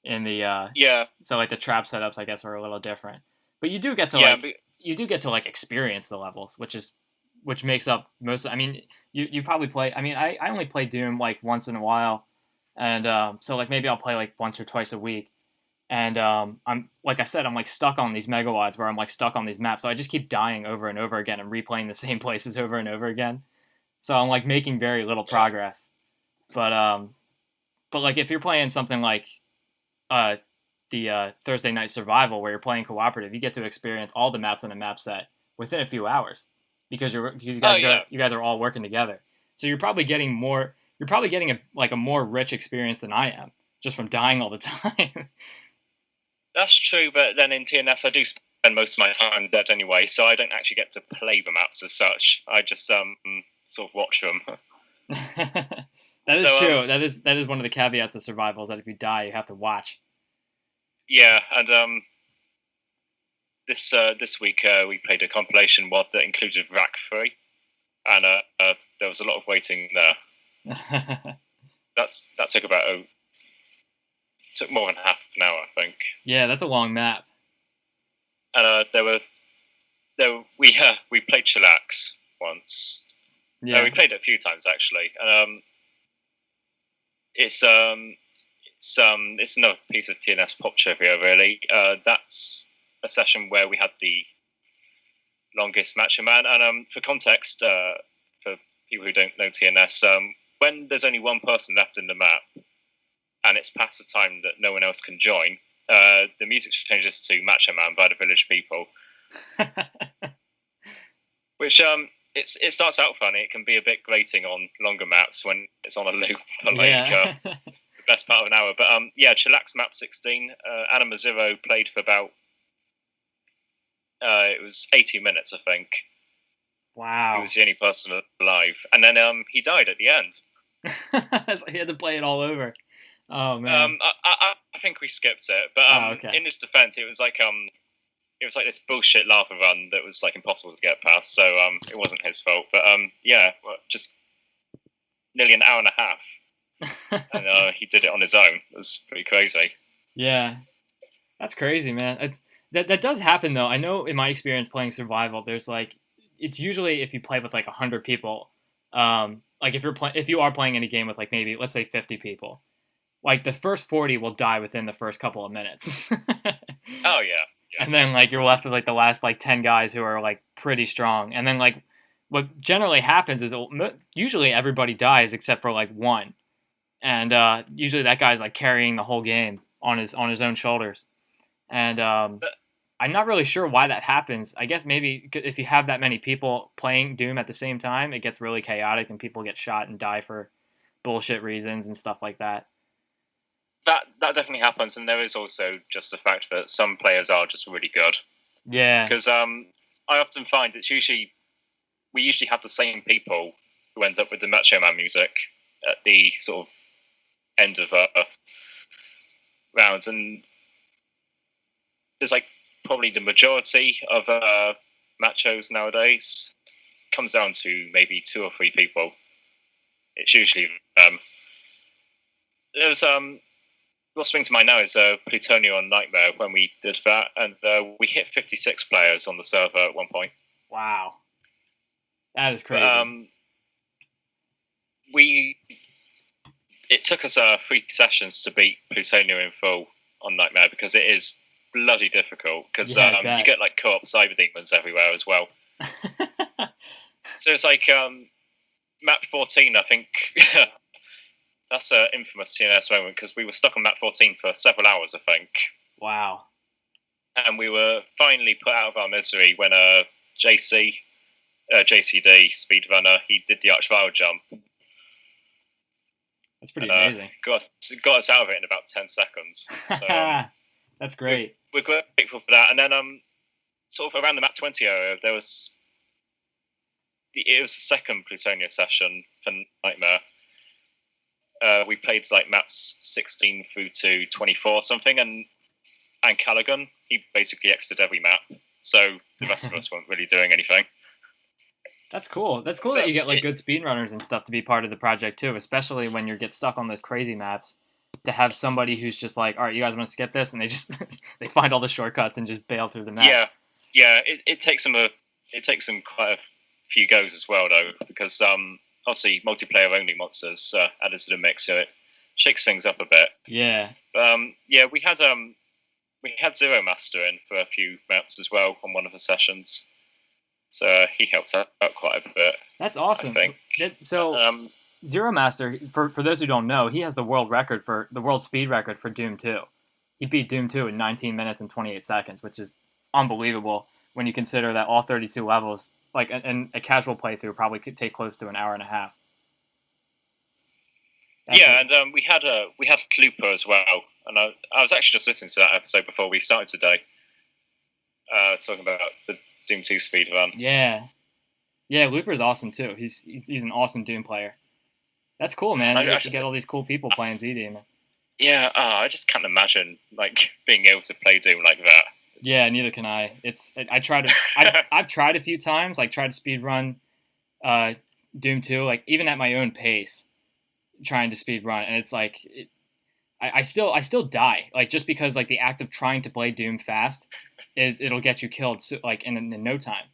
in the So like the trap setups, I guess, are a little different, but you do get to experience the levels, which makes up most. I mean, you probably play. I mean, I only play Doom like once in a while, and so like maybe I'll play like once or twice a week. And I'm like I said, I'm like stuck on these megawads where I'm like stuck on these maps, so I just keep dying over and over again and replaying the same places over and over again. So I'm like making very little progress. But like if you're playing something like the Thursday Night Survival, where you're playing cooperative, you get to experience all the maps in a map set within a few hours, because you guys are all working together. So you're probably getting more. You're probably getting a more rich experience than I am, just from dying all the time. That's true, but then in TNS I do spend most of my time dead anyway, so I don't actually get to play the maps as such. I just sort of watch them. That is true. That is one of the caveats of survival, is that if you die, you have to watch. Yeah, and this week we played a compilation WOD that included VRAC 3, and there was a lot of waiting there. That took more than half an hour, I think. Yeah, that's a long map. And there were we played Chillax once. Yeah. We played it a few times actually. It's another piece of TNS pop trivia really. That's a session where we had the longest Macho Man, and for context, for people who don't know TNS, when there's only one person left in the map, and it's past the time that no one else can join, the music changes to Macho Man by the Village People, which it starts out funny. It can be a bit grating on longer maps when it's on a loop for like the best part of an hour. But Chillax map 16, Anima Zero played for about it was 80 minutes, I think. Wow. He was the only person alive, and then he died at the end. So he had to play it all over. Oh man. I think we skipped it, but in his defense, it was like this bullshit lava run that was like impossible to get past. So it wasn't his fault. But just nearly an hour and a half, and he did it on his own. It was pretty crazy. Yeah, that's crazy, man. That does happen though. I know in my experience playing survival, there's like it's usually if you play with like 100 people, like if you are playing in a game with like maybe let's say 50 people, like the first 40 will die within the first couple of minutes. Oh yeah. And then like you're left with like the last like 10 guys who are like pretty strong, and then like what generally happens is usually everybody dies except for like one, and usually that guy's like carrying the whole game on his own shoulders, and I'm not really sure why that happens. I guess maybe if you have that many people playing Doom at the same time, it gets really chaotic and people get shot and die for bullshit reasons and stuff like that. That definitely happens, and there is also just the fact that some players are just really good. Yeah. Because I often find we usually have the same people who end up with the Macho Man music at the sort of end of rounds, and there's like probably the majority of machos nowadays comes down to maybe 2 or 3 people. It's usually there's what springs to mind now is Plutonio on Nightmare when we did that, and we hit 56 players on the server at one point. Wow, that is crazy. It took us 3 sessions to beat Plutonio in full on Nightmare because it is bloody difficult because you get like co-op cyber demons everywhere as well. So it's like map 14, I think. That's an infamous TNS moment because we were stuck on map 14 for several hours, I think. Wow. And we were finally put out of our misery when JCD speedrunner, he did the Archvile jump. That's pretty amazing. Got us out of it in about 10 seconds. So, that's great. We're grateful for that. And then sort of around the map 20 area, it was the second Plutonia session for Nightmare. We played like maps 16 through to 24 or something, and Callaghan, he basically exited every map, so the rest of us weren't really doing anything. That's cool. That's cool that you get like good speedrunners and stuff to be part of the project too, especially when you get stuck on those crazy maps. To have somebody who's just like, all right, you guys want to skip this, and they just they find all the shortcuts and just bail through the map. Yeah. It takes them quite a few goes as well though, because obviously multiplayer only monsters added to the mix, so it shakes things up a bit. Yeah. We had Zero Master in for a few maps as well on one of the sessions, so he helped out quite a bit. That's awesome. I think. Zero Master, for those who don't know, he has the world speed record for Doom 2. He beat Doom 2 in 19 minutes and 28 seconds, which is unbelievable when you consider that all 32 levels, like and a casual playthrough, probably could take close to an hour and a half. And we had Klooper as well, and I was actually just listening to that episode before we started today, talking about the Doom 2 speedrun. Yeah, Looper is awesome too. He's an awesome Doom player. That's cool, man. You get all these cool people playing ZDaemon. Yeah, I just can't imagine like being able to play Doom like that. Yeah, neither can I. I've tried a few times, like tried to speedrun Doom 2, like even at my own pace, trying to speedrun, and it's like I still die, like just because like the act of trying to play Doom fast it'll get you killed like in no time.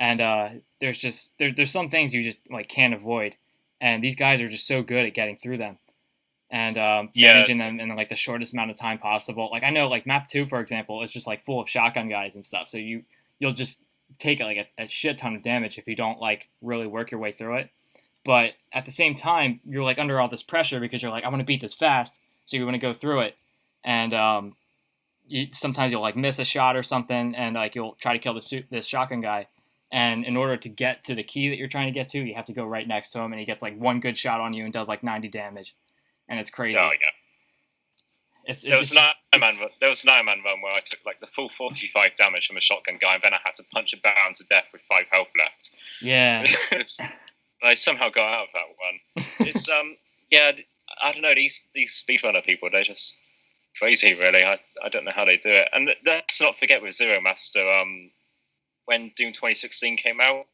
and there's some things you just like can't avoid, and these guys are just so good at getting through them and managing them in like the shortest amount of time possible. Like I know like map 2, for example, is just like full of shotgun guys and stuff, so you'll just take like a shit ton of damage if you don't like really work your way through it. But at the same time, you're like under all this pressure because you're like, I want to beat this fast, so you want to go through it, and sometimes you'll like miss a shot or something, and like you'll try to kill this shotgun guy, and in order to get to the key that you're trying to get to, you have to go right next to him, and he gets like one good shot on you and does like 90 damage, and it's crazy. Oh yeah. There was an Iron Man run where I took like the full 45 damage from a shotgun guy, and then I had to punch him down to death with 5 health left. Yeah. I somehow got out of that one. It's yeah, I don't know, these speedrunner people, they're just crazy, really. I don't know how they do it. And let's not forget with Zero Master, when Doom 2016 came out,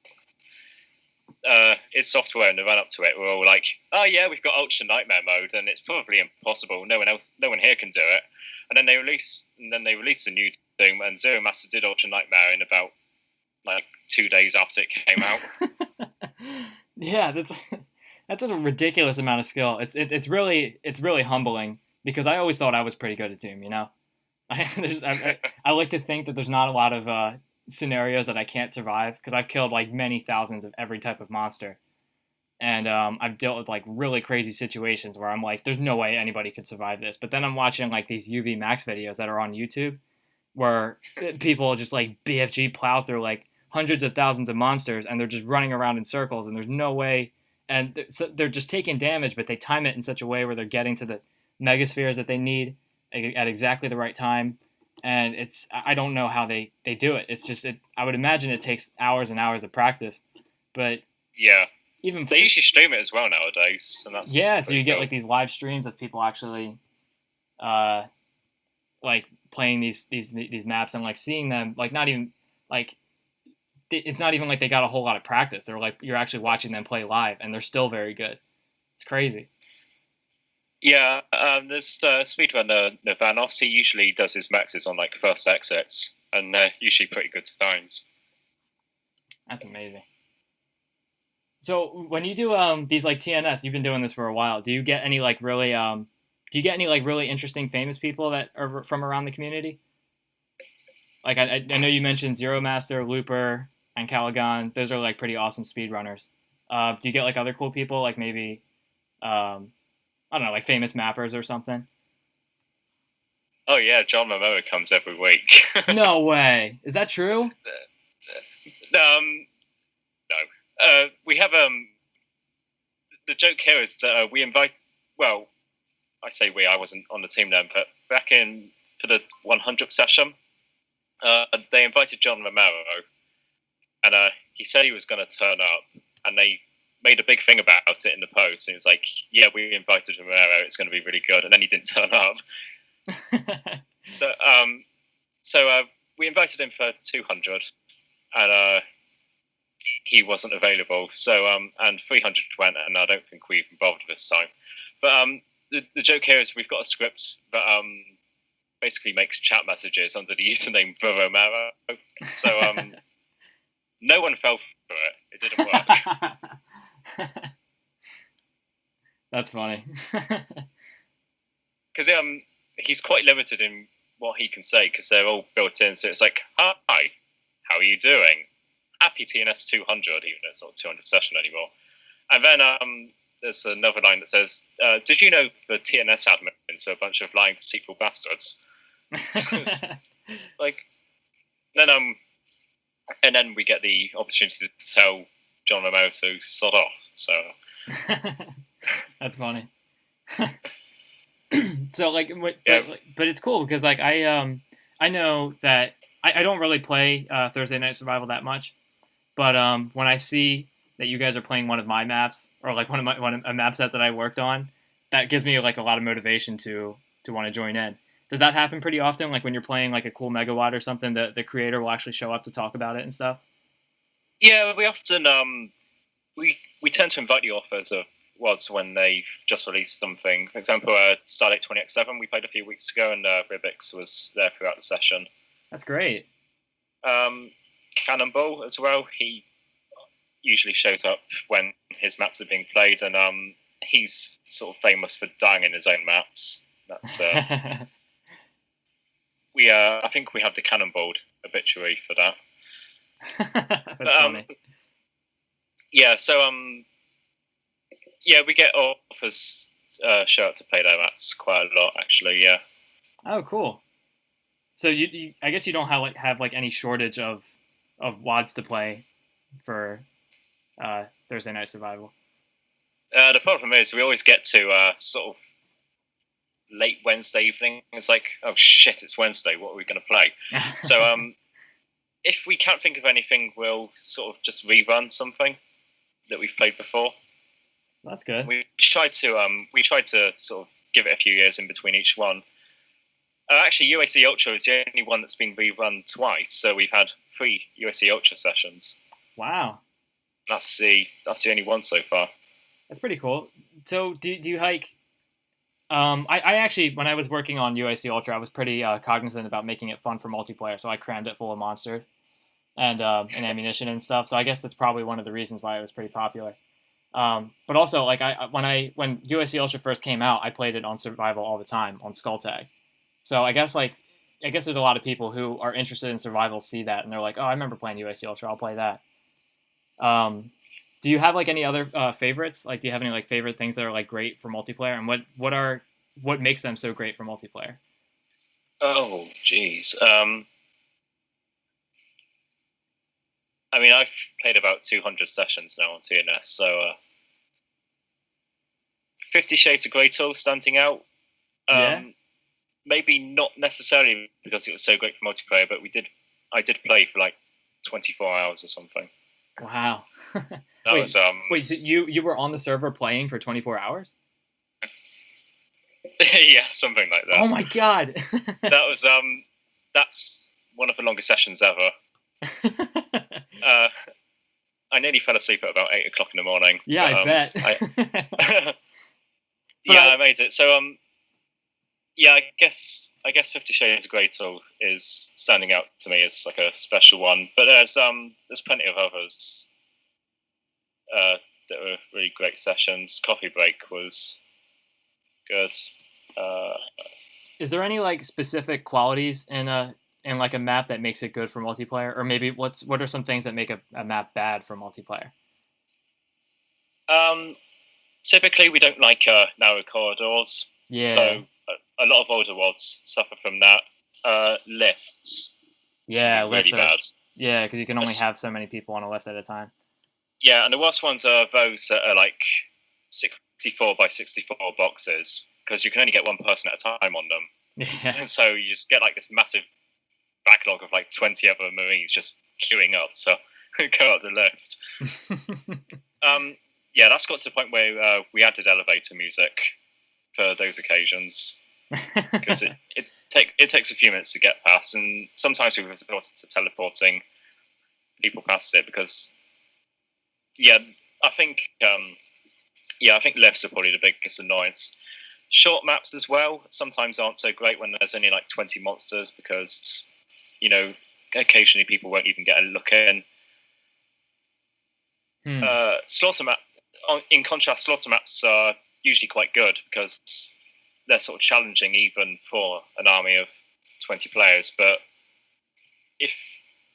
its software and the run up to it were all like, oh yeah, we've got Ultra Nightmare mode, and it's probably impossible. No one here can do it. And then they released a new Doom, and Zero Master did Ultra Nightmare in about like 2 days after it came out. Yeah, that's a ridiculous amount of skill. It's really humbling because I always thought I was pretty good at Doom. You know, I like to think that there's not a lot of scenarios that I can't survive because I've killed like many thousands of every type of monster, and I've dealt with like really crazy situations where I'm like, there's no way anybody could survive this. But then I'm watching like these UV Max videos that are on YouTube where people just like BFG plow through like hundreds of thousands of monsters, and they're just running around in circles, and there's no way, and they're just taking damage, but they time it in such a way where they're getting to the megaspheres that they need at exactly the right time, and I don't know how they do it. It's just I would imagine it takes hours and hours of practice, but yeah, even they usually stream it as well nowadays, and that's so you get like these live streams of people actually like playing these maps and like seeing them, like not even like it's not even like they got a whole lot of practice. They're like, you're actually watching them play live, and they're still very good. It's crazy. Yeah, there's speedrunner Nirvanos. He usually does his maxes on like first exits, and they're usually pretty good times. That's amazing. So when you do these like TNS, you've been doing this for a while. Do you get any like really interesting famous people that are from around the community? Like I know you mentioned Zero Master, Looper, and Caligon. Those are like pretty awesome speedrunners. Do you get like other cool people, like maybe I don't know, like famous mappers or something? Oh yeah, John Momoa comes every week. No way. Is that true? No. We have the joke here is that we invite. Well, I say we. I wasn't on the team then, but back in for the 100th session, they invited John Romero, and he said he was going to turn up, and they made a big thing about it in the post. And it was like, yeah, we invited Romero, it's going to be really good, and then he didn't turn up. So we invited him for 200, and he wasn't available. So and 300 went, and I don't think we even bothered this time. But the joke here is we've got a script that basically makes chat messages under the username Romero. So no one fell for it. It didn't work. That's funny. Because he's quite limited in what he can say because they're all built in. So it's like, hi, how are you doing? Happy TNS 200, even though it's not 200 session anymore. And then there's another line that says, did you know the TNS admins are a bunch of lying, deceitful bastards? Like, then and then we get the opportunity to tell John Romero to sod off. So that's funny. So like, but it's cool because like I know that I don't really play Thursday Night Survival that much, but when I see that you guys are playing one of my maps or like a map set that I worked on, that gives me like a lot of motivation to want to join in. Does that happen pretty often? Like when you're playing like a cool megawatt or something, the creator will actually show up to talk about it and stuff? Yeah, we often we tend to invite the authors of WODs when they just released something. For example, Stardate 20X7 we played a few weeks ago, and Ribix was there throughout the session. That's great. Cannonball as well. He usually shows up when his maps are being played, and he's sort of famous for dying in his own maps. That's I think we have the Cannonball obituary for that. That's funny. Yeah, so we get authors show up to play their maps quite a lot, actually. Yeah. Oh, cool. So you I guess you don't have any shortage of WODs to play for Thursday Night Survival. The problem is we always get to sort of late Wednesday evening. It's like, oh shit, it's Wednesday. What are we going to play? So if we can't think of anything, we'll sort of just rerun something that we've played before. That's good. We tried to sort of give it a few years in between each one. Actually, UAC Ultra is the only one that's been rerun twice. So we've had 3 UAC Ultra sessions. Wow. That's the only one so far. That's pretty cool. So do you hike? I actually, when I was working on UAC Ultra, I was pretty cognizant about making it fun for multiplayer. So I crammed it full of monsters and ammunition and stuff. So I guess that's probably one of the reasons why it was pretty popular. But also, like when UAC Ultra first came out, I played it on survival all the time on Skulltag. So I guess there's a lot of people who are interested in survival see that and they're like, oh, I remember playing UAC Ultra, I'll play that. Do you have any other favorites? Like, do you have any favorite things that are great for multiplayer, and what makes them so great for multiplayer? Oh, geez. I mean, I've played about 200 sessions now on TNS, so 50 Shades of Grey tool standing out. Yeah. Maybe not necessarily because it was so great for multiplayer, but I did play for 24 hours or something. Wow. Wait, so you were on the server playing for 24 hours? Yeah, something like that. Oh my god. That's one of the longest sessions ever. I nearly fell asleep at about 8 o'clock in the morning. Yeah, I bet. I made it. So I guess 50 Shades of Grey tool is standing out to me as a special one. But there's plenty of others that were really great sessions. Coffee Break was good. Is there any specific qualities in a map that makes it good for multiplayer, or maybe what are some things that make a map bad for multiplayer? Typically, we don't like narrow corridors. Yeah. So a lot of older WODs suffer from that. Lifts. Yeah, lifts really bad. Yeah, because you can only have so many people on a lift at a time. Yeah, and the worst ones are those that are 64 by 64 boxes, because you can only get one person at a time on them. Yeah. And so you just get this massive backlog of 20 other Marines just queuing up, so go up the lift. Yeah, that's got to the point where we added elevator music for those occasions, because it takes a few minutes to get past, and sometimes we've resorted to teleporting people past it, because I think lifts are probably the biggest annoyance. Short maps as well sometimes aren't so great when there's only 20 monsters, because occasionally people won't even get a look in. Slaughter map, in contrast, slaughter maps are usually quite good because they're sort of challenging even for an army of 20 players. But if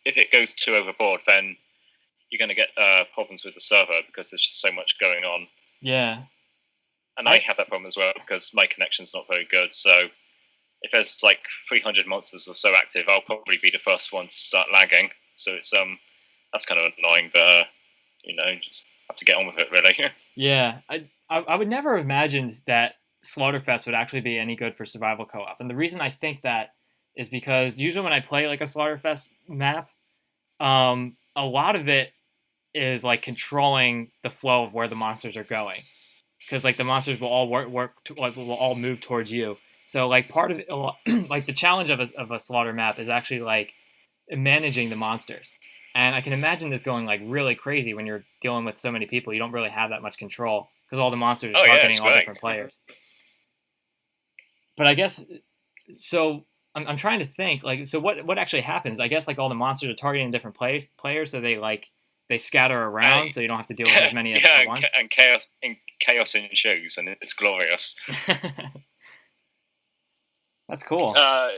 it goes too overboard, then you're going to get problems with the server because there's just so much going on. Yeah. And I have that problem as well because my connection's not very good. So if there's 300 monsters or so active, I'll probably be the first one to start lagging. So it's that's kind of annoying, but just have to get on with it, really. Yeah, I would never have imagined that Slaughterfest would actually be any good for survival co-op, and the reason I think that is because usually when I play a Slaughterfest map, a lot of it is controlling the flow of where the monsters are going, because the monsters will all will all move towards you. So part of it, the challenge of a slaughter map is actually managing the monsters. And I can imagine this going really crazy when you're dealing with so many people. You don't really have that much control because all the monsters are targeting all different players. But I guess so. I'm trying to think, like, so what actually happens? I guess like all the monsters are targeting different players, so they scatter around, so you don't have to deal with as many at once. And chaos ensues, and it's glorious. That's cool. I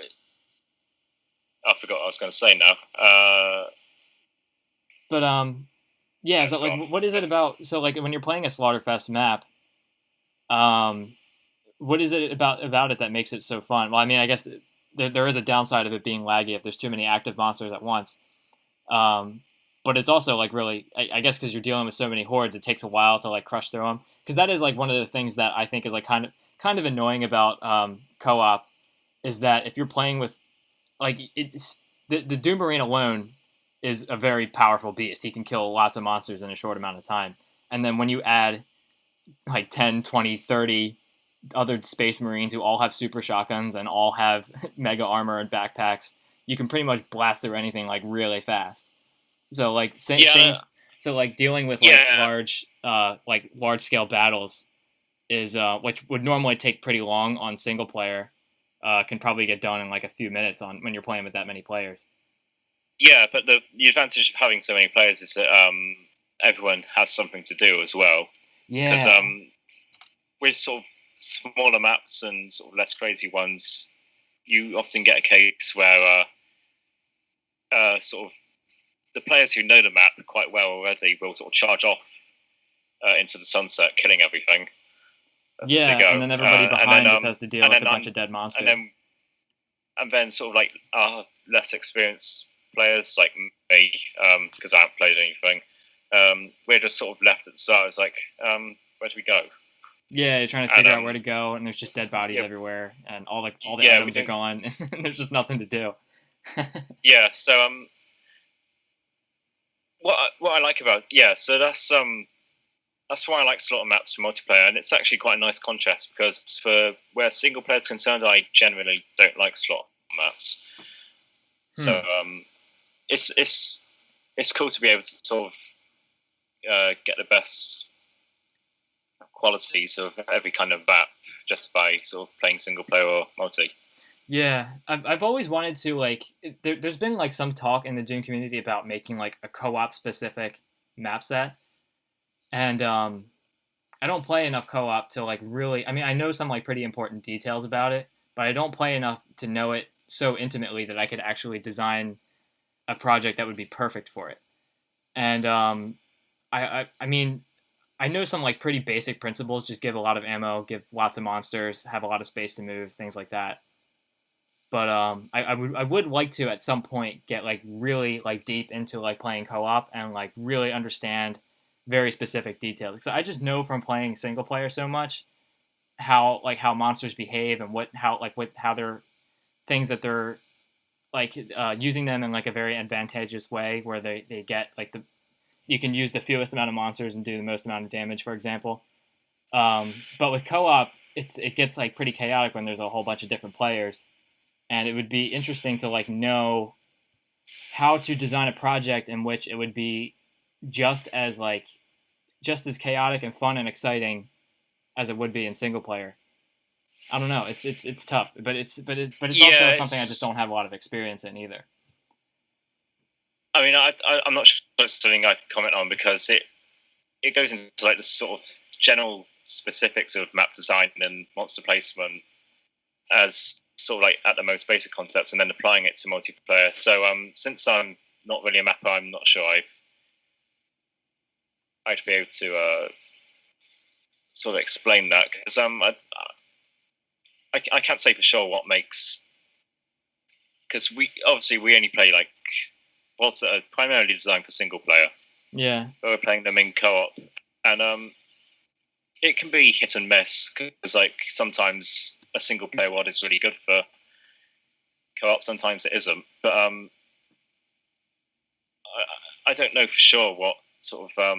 forgot what I was going to say now. But yeah. So like, what is it about? So like, when you're playing a Slaughterfest map, what is it about it that makes it so fun? Well, I mean, I guess there is a downside of it being laggy if there's too many active monsters at once. But it's also like really, I guess, because you're dealing with so many hordes, it takes a while to like crush through them. Because that is like one of the things that I think is like kind of annoying about co-op, is that if you're playing with like it's the Doom Marine alone is a very powerful beast. He can kill lots of monsters in a short amount of time. And then when you add like 10, 20, 30 other Space Marines who all have super shotguns and all have mega armor and backpacks, you can pretty much blast through anything like really fast. So like things. So like dealing with like large scale battles is which would normally take pretty long on single player, can probably get done in like a few minutes on when you're playing with that many players. Yeah, but the advantage of having so many players is that everyone has something to do as well. Yeah. Because with sort of smaller maps and sort of less crazy ones, you often get a case where sort of the players who know the map quite well already will sort of charge off into the sunset, killing everything. Yeah, and then everybody behind just has to deal with a bunch of dead monsters. And then sort of like less experienced players like me, because I haven't played anything, we're just sort of left at the start. It's like, where do we go? Yeah, you're trying to figure out where to go, and there's just dead bodies everywhere, and all the items are gone, and there's just nothing to do. Yeah, so what I like about so that's why I like slaughter maps for multiplayer, and it's actually quite a nice contrast, because for where single player is concerned, I generally don't like slaughter maps. So it's cool to be able to sort of get the best qualities of every kind of map just by sort of playing single player or multi. Yeah, I've always wanted to, like, there's been like some talk in the Doom community about making like a co-op specific map set, and I don't play enough co-op to like really. I mean, I know some like pretty important details about it, but I don't play enough to know it so intimately that I could actually design a project that would be perfect for it. And I mean, I know some like pretty basic principles: just give a lot of ammo, give lots of monsters, have a lot of space to move, things like that. But I would like to at some point get like really like deep into like playing co-op and like really understand very specific details, because I just know from playing single player so much how monsters behave and how they're things that they're like using them in like a very advantageous way, where they get like you can use the fewest amount of monsters and do the most amount of damage, for example. But with co-op, it gets like pretty chaotic when there's a whole bunch of different players. And it would be interesting to like know how to design a project in which it would be just as chaotic and fun and exciting as it would be in single player. I don't know. It's tough, but it's also something I just don't have a lot of experience in either. I mean, I'm not sure it's something I can comment on, because it goes into like the sort of general specifics of map design and monster placement as sort of like at the most basic concepts, and then applying it to multiplayer. So since I'm not really a mapper, I'm not sure I'd be able to sort of explain that, because I can't say for sure what makes, because we only play like what's primarily designed for single player. Yeah, but we're playing them in co-op, and it can be hit and miss, because like sometimes a single player WOD is really good for co-op, sometimes it isn't. But I don't know for sure what sort of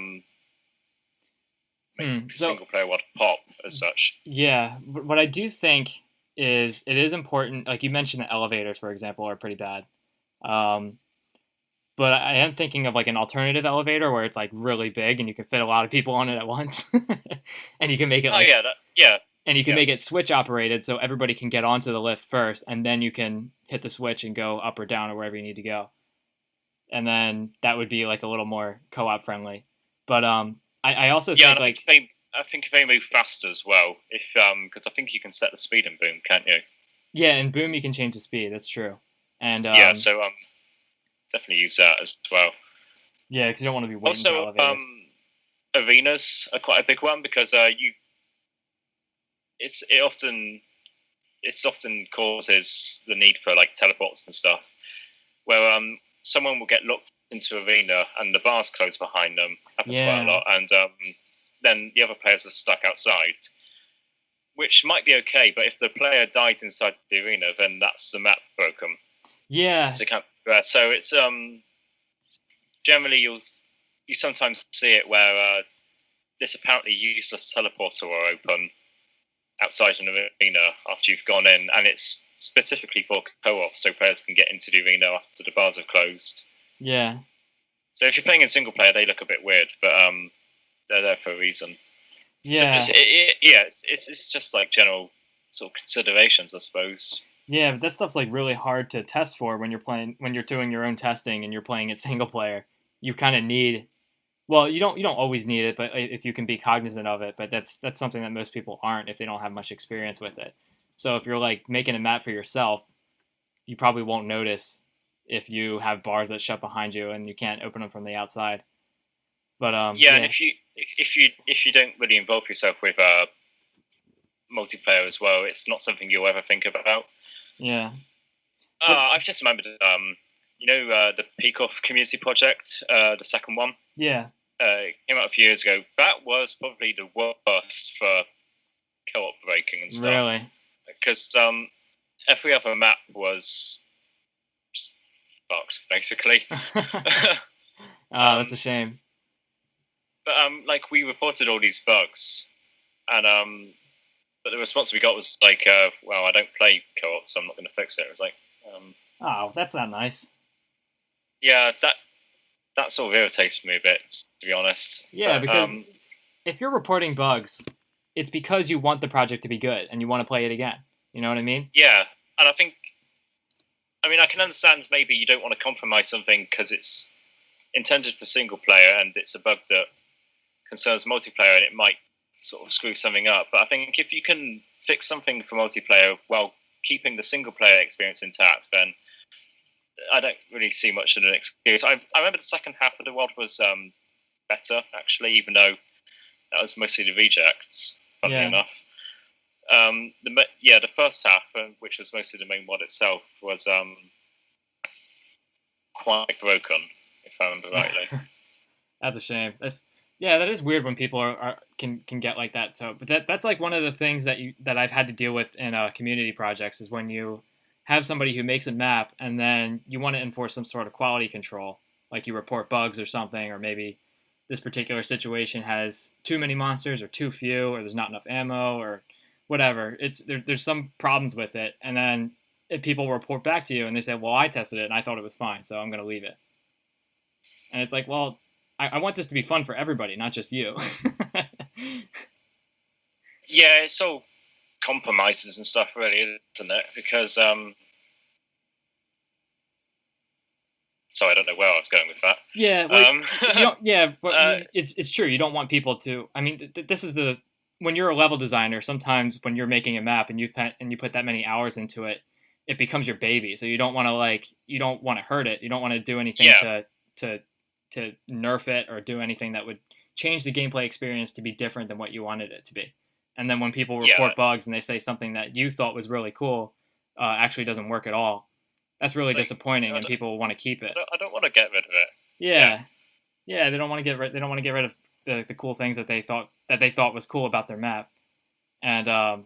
makes single player WOD pop as such. Yeah, what I do think is it is important. Like you mentioned, the elevators, for example, are pretty bad. But I am thinking of like an alternative elevator where it's like really big and you can fit a lot of people on it at once, and you can make it and you can make it switch operated, so everybody can get onto the lift first, and then you can hit the switch and go up or down or wherever you need to go. And then that would be like a little more co-op friendly. But I also think like I think if they move faster as well, if because I think you can set the speed in Boom, can't you? Yeah, in Boom you can change the speed. That's true. And so definitely use that as well. Yeah, because you don't want to be waiting for elevators. Arenas are quite a big one because it often causes the need for like teleports and stuff, where someone will get locked into arena and the bars close behind them. Happens quite a lot, and then the other players are stuck outside, which might be okay, but if the player died inside the arena, then that's the map broken. Yeah. So it's generally you sometimes see it where this apparently useless teleporter will open outside an arena after you've gone in, and it's specifically for co-op, so players can get into the arena after the bars have closed. Yeah. So if you're playing in single player, they look a bit weird, but they're there for a reason. Yeah. So it's just like general sort of considerations, I suppose. Yeah, but that stuff's like really hard to test for when you're doing your own testing and you're playing it single player. You kind of need, well, you don't always need it, but if you can be cognizant of it, but that's something that most people aren't if they don't have much experience with it. So if you're like making a map for yourself, you probably won't notice if you have bars that shut behind you and you can't open them from the outside. But and if you don't really involve yourself with multiplayer as well, it's not something you'll ever think about. Yeah. I've just remembered. The Peacock community project, the second one. Yeah. It came out a few years ago. That was probably the worst for co-op breaking and stuff. Really? Because every other map was just fucked, basically. That's a shame. But we reported all these bugs, and but the response we got was like, "Well, I don't play co-op, so I'm not going to fix it." It was like, "Oh, that's not nice." Yeah, that sort of irritates me a bit, to be honest. Yeah, because if you're reporting bugs, it's because you want the project to be good and you want to play it again. You know what I mean? Yeah, and I can understand maybe you don't want to compromise something because it's intended for single player and it's a bug that concerns multiplayer and it might sort of screw something up. But I think if you can fix something for multiplayer while keeping the single player experience intact, then I don't really see much of an excuse. I remember the second half of the world was better, actually, even though that was mostly the rejects, funnily enough. The first half, which was mostly the main mod itself, was quite broken, if I remember rightly. That's a shame. That is weird when people can get like that. So, but that's like one of the things that I've had to deal with in community projects is when you have somebody who makes a map and then you want to enforce some sort of quality control, like you report bugs or something, or maybe this particular situation has too many monsters or too few, or there's not enough ammo or whatever. There's some problems with it, and then if people report back to you and they say, well, I tested it and I thought it was fine, so I'm going to leave it. And it's like, well, I want this to be fun for everybody, not just you. Yeah, it's all compromises and stuff, really, isn't it? Because sorry, I don't know where I was going with that. Yeah, well, it's true. You don't want people to. I mean, this is when you're a level designer. Sometimes when you're making a map and you put that many hours into it, it becomes your baby. So you don't want to hurt it. You don't want to do anything to nerf it or do anything that would change the gameplay experience to be different than what you wanted it to be. And then when people report bugs and they say something that you thought was really cool actually doesn't work at all, that's really disappointing, and people want to keep it. I don't want to get rid of it. Yeah, they don't want to get rid. They don't want to get rid of the cool things that they thought was cool about their map, and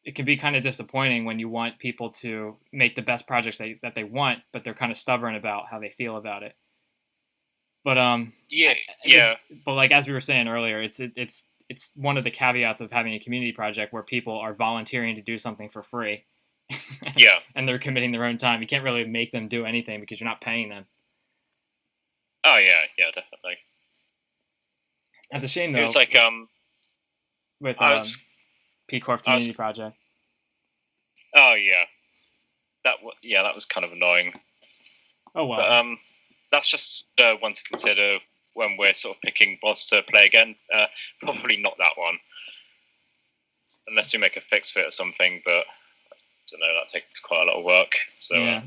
it can be kind of disappointing when you want people to make the best projects that they want, but they're kind of stubborn about how they feel about it. But but like as we were saying earlier, it's one of the caveats of having a community project where people are volunteering to do something for free. Yeah. And they're committing their own time. You can't really make them do anything because you're not paying them. Oh yeah, definitely. That's a shame though. It's like with P Corp community project. Oh yeah. that was kind of annoying. Oh wow. But that's just one to consider when we're sort of picking boss to play again. Probably not that one, unless we make a fix for it or something. But I don't know, that takes quite a lot of work. So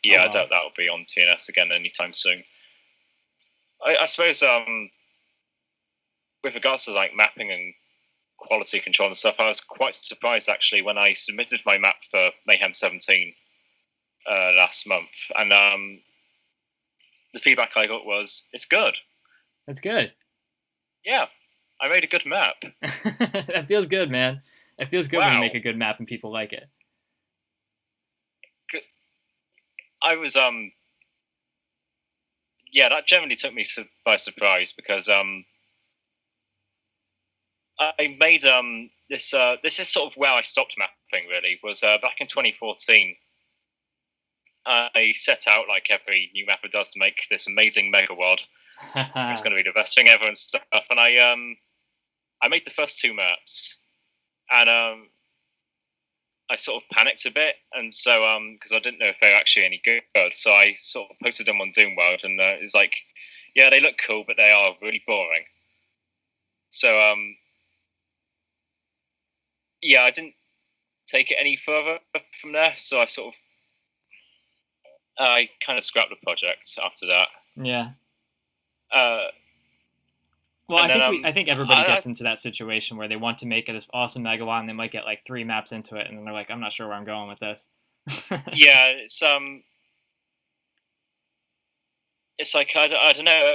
yeah. I doubt that'll be on TNS again anytime soon. I suppose with regards to like mapping and quality control and stuff, I was quite surprised actually when I submitted my map for Mayhem 17 last month, and the feedback I got was, it's good. That's good. Yeah, I made a good map. That feels good, man. It feels good when you make a good map and people like it. I was that generally took me by surprise, because I made this is sort of where I stopped mapping really, was back in 2014. I set out, like every new mapper does, to make this amazing mega world. It's going to be the best thing ever and stuff. And I made the first 2 maps, and I sort of panicked a bit, and so because I didn't know if they were actually any good, so I sort of posted them on Doom World, and it's like, yeah, they look cool, but they are really boring. So I didn't take it any further from there. So I kind of scrapped the project after that. Yeah. Well, I think everybody gets into that situation where they want to make this awesome megawatt, and they might get like 3 maps into it, and then they're like, I'm not sure where I'm going with this. Yeah, it's like I don't know.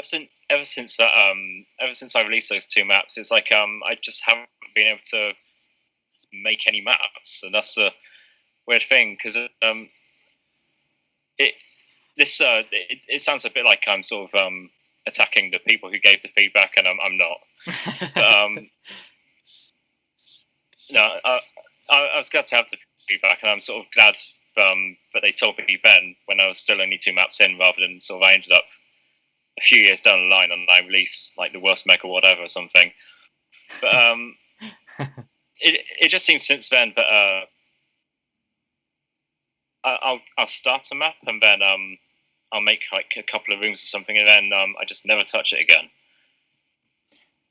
Ever since I released those 2 maps, it's like I just haven't been able to make any maps, and that's a weird thing, because it sounds a bit like I'm sort of attacking the people who gave the feedback, and I'm not. But, no, I was glad to have the feedback, and I'm sort of glad that they told me then, when I was still only 2 maps in, rather than sort of I ended up a few years down the line and I released like the worst mega whatever or something. But it just seems since then that I'll start a map, and then I'll make like a couple of rooms or something, and then I just never touch it again.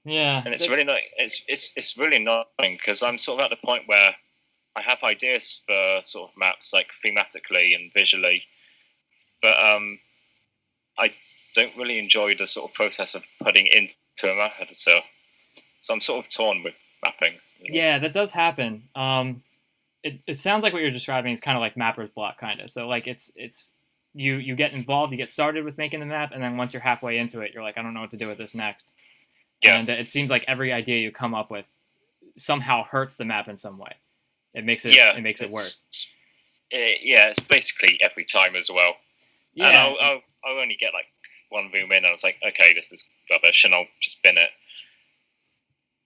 Yeah, and it's really not. It's really annoying, because I'm sort of at the point where I have ideas for sort of maps, like thematically and visually, but I don't really enjoy the sort of process of putting into a map editor. So I'm sort of torn with mapping. Yeah, that does happen. It sounds like what you're describing is kind of like mapper's block, kind of. So like it's you get involved, you get started with making the map, and then once you're halfway into it, you're like, I don't know what to do with this next. Yeah. And it seems like every idea you come up with somehow hurts the map in some way. It makes it worse. It's basically every time as well. Yeah. And I'll only get like 1 room in, and I was like, okay, this is rubbish, and I'll just bin it.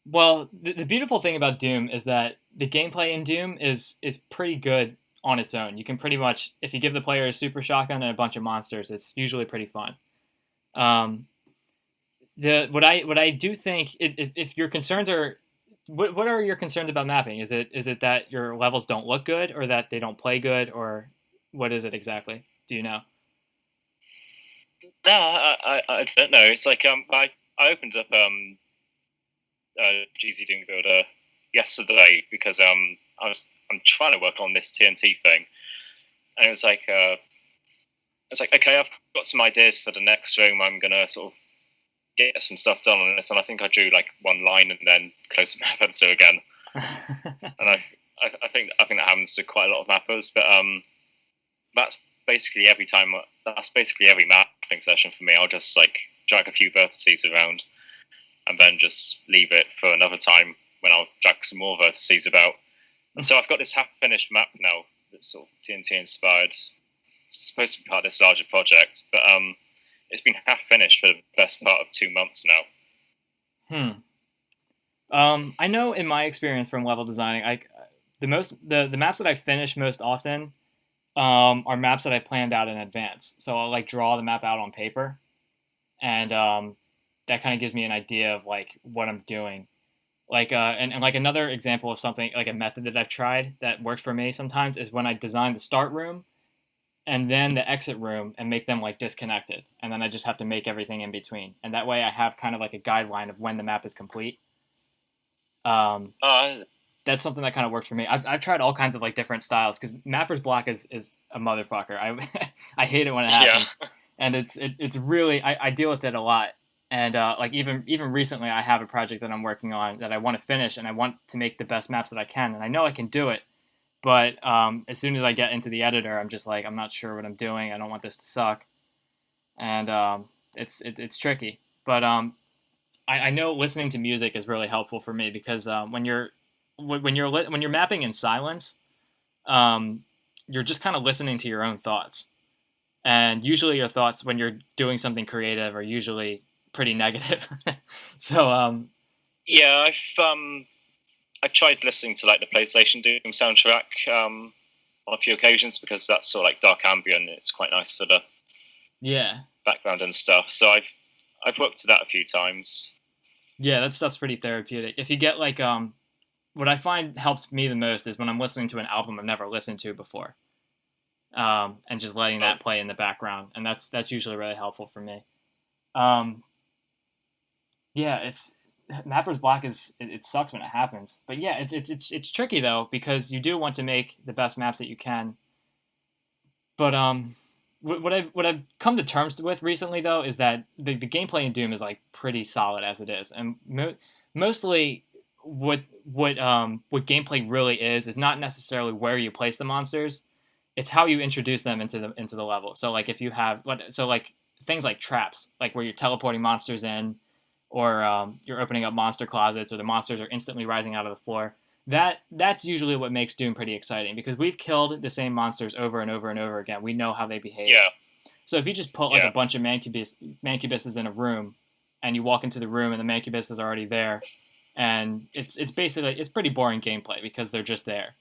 Well, the beautiful thing about Doom is that the gameplay in Doom is pretty good on its own. You can pretty much, if you give the player a super shotgun and a bunch of monsters, it's usually pretty fun. What I do think, if your concerns are, what are your concerns about mapping? Is it that your levels don't look good, or that they don't play good, or what is it exactly? Do you know? No, I don't know. It's like I opened up GZ Doom Builder yesterday, because I'm trying to work on this TNT thing, and it was like okay, I've got some ideas for the next room. I'm gonna sort of get some stuff done on this, and I think I drew like 1 line and then close the map editor again. And I think that happens to quite a lot of mappers, but that's basically every mapping session for me. I'll just like drag a few vertices around, and then just leave it for another time when I'll drag some more vertices about. And so I've got this half-finished map now that's sort of TNT inspired. It's supposed to be part of this larger project, but it's been half-finished for the best part of 2 months now. I know in my experience from level designing, the maps that I finish most often are maps that I planned out in advance. So I'll like draw the map out on paper, and that kind of gives me an idea of like what I'm doing. And like another example of something like a method that I've tried that works for me sometimes is when I design the start room and then the exit room and make them like disconnected, and then I just have to make everything in between, and that way I have kind of like a guideline of when the map is complete. Um, Oh, that's something that kind of works for me. I've tried all kinds of like different styles because Mapper's Block is a motherfucker. I hate it when it yeah. happens, and it's really I deal with it a lot. And like even recently, I have a project that I'm working on that I want to finish, and I want to make the best maps that I can, and I know I can do it. But as soon as I get into the editor, I'm just like I'm not sure what I'm doing. I don't want this to suck, and it's tricky. But I know listening to music is really helpful for me because when you're mapping in silence, um, you're just kind of listening to your own thoughts, and usually your thoughts when you're doing something creative are usually pretty negative. so Yeah, I tried listening to like the PlayStation Doom soundtrack on a few occasions because that's sort of like dark ambient. It's quite nice for the yeah, background and stuff. So I've worked to that a few times. yeah, that stuff's pretty therapeutic. If you get like what I find helps me the most is when I'm listening to an album I've never listened to before, and just letting that play in the background, and that's usually really helpful for me. Um, yeah, it's Mapper's Block it sucks when it happens, but yeah, it's tricky though because you do want to make the best maps that you can. But what I've come to terms with recently though is that the gameplay in Doom is like pretty solid as it is, and mostly what gameplay really is not necessarily where you place the monsters, it's how you introduce them into the level. So like if you have like things like traps, like where you're teleporting monsters in, or you're opening up monster closets, or the monsters are instantly rising out of the floor. That's usually what makes Doom pretty exciting because we've killed the same monsters over and over and over again. We know how they behave. Yeah. So if you just put like a bunch of mancubuses in a room, and you walk into the room and the mancubus is already there, and it's basically it's pretty boring gameplay because they're just there.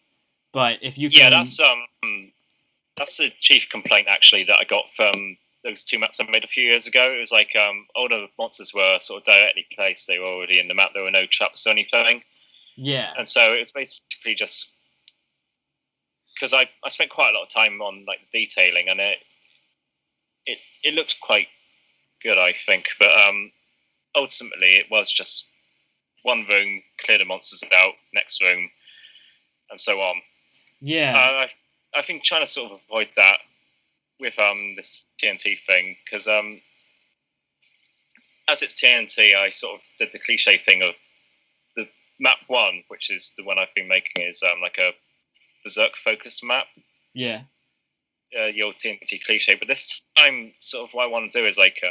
But if you can, that's the chief complaint actually that I got from those two maps I made a few years ago. It was like all the monsters were sort of directly placed. They were already in the map. There were no traps or anything. Yeah. And so it was basically just because I spent quite a lot of time on like the detailing, and it looked quite good, I think. But ultimately, it was just one room, clear the monsters out, next room, and so on. Yeah. I think trying to sort of avoid that with this TNT thing, because as it's TNT, I sort of did the cliche thing of the map one, which is the one I've been making, is like a Berserk focused map. Yeah. Your TNT cliche, but this time, sort of what I want to do is like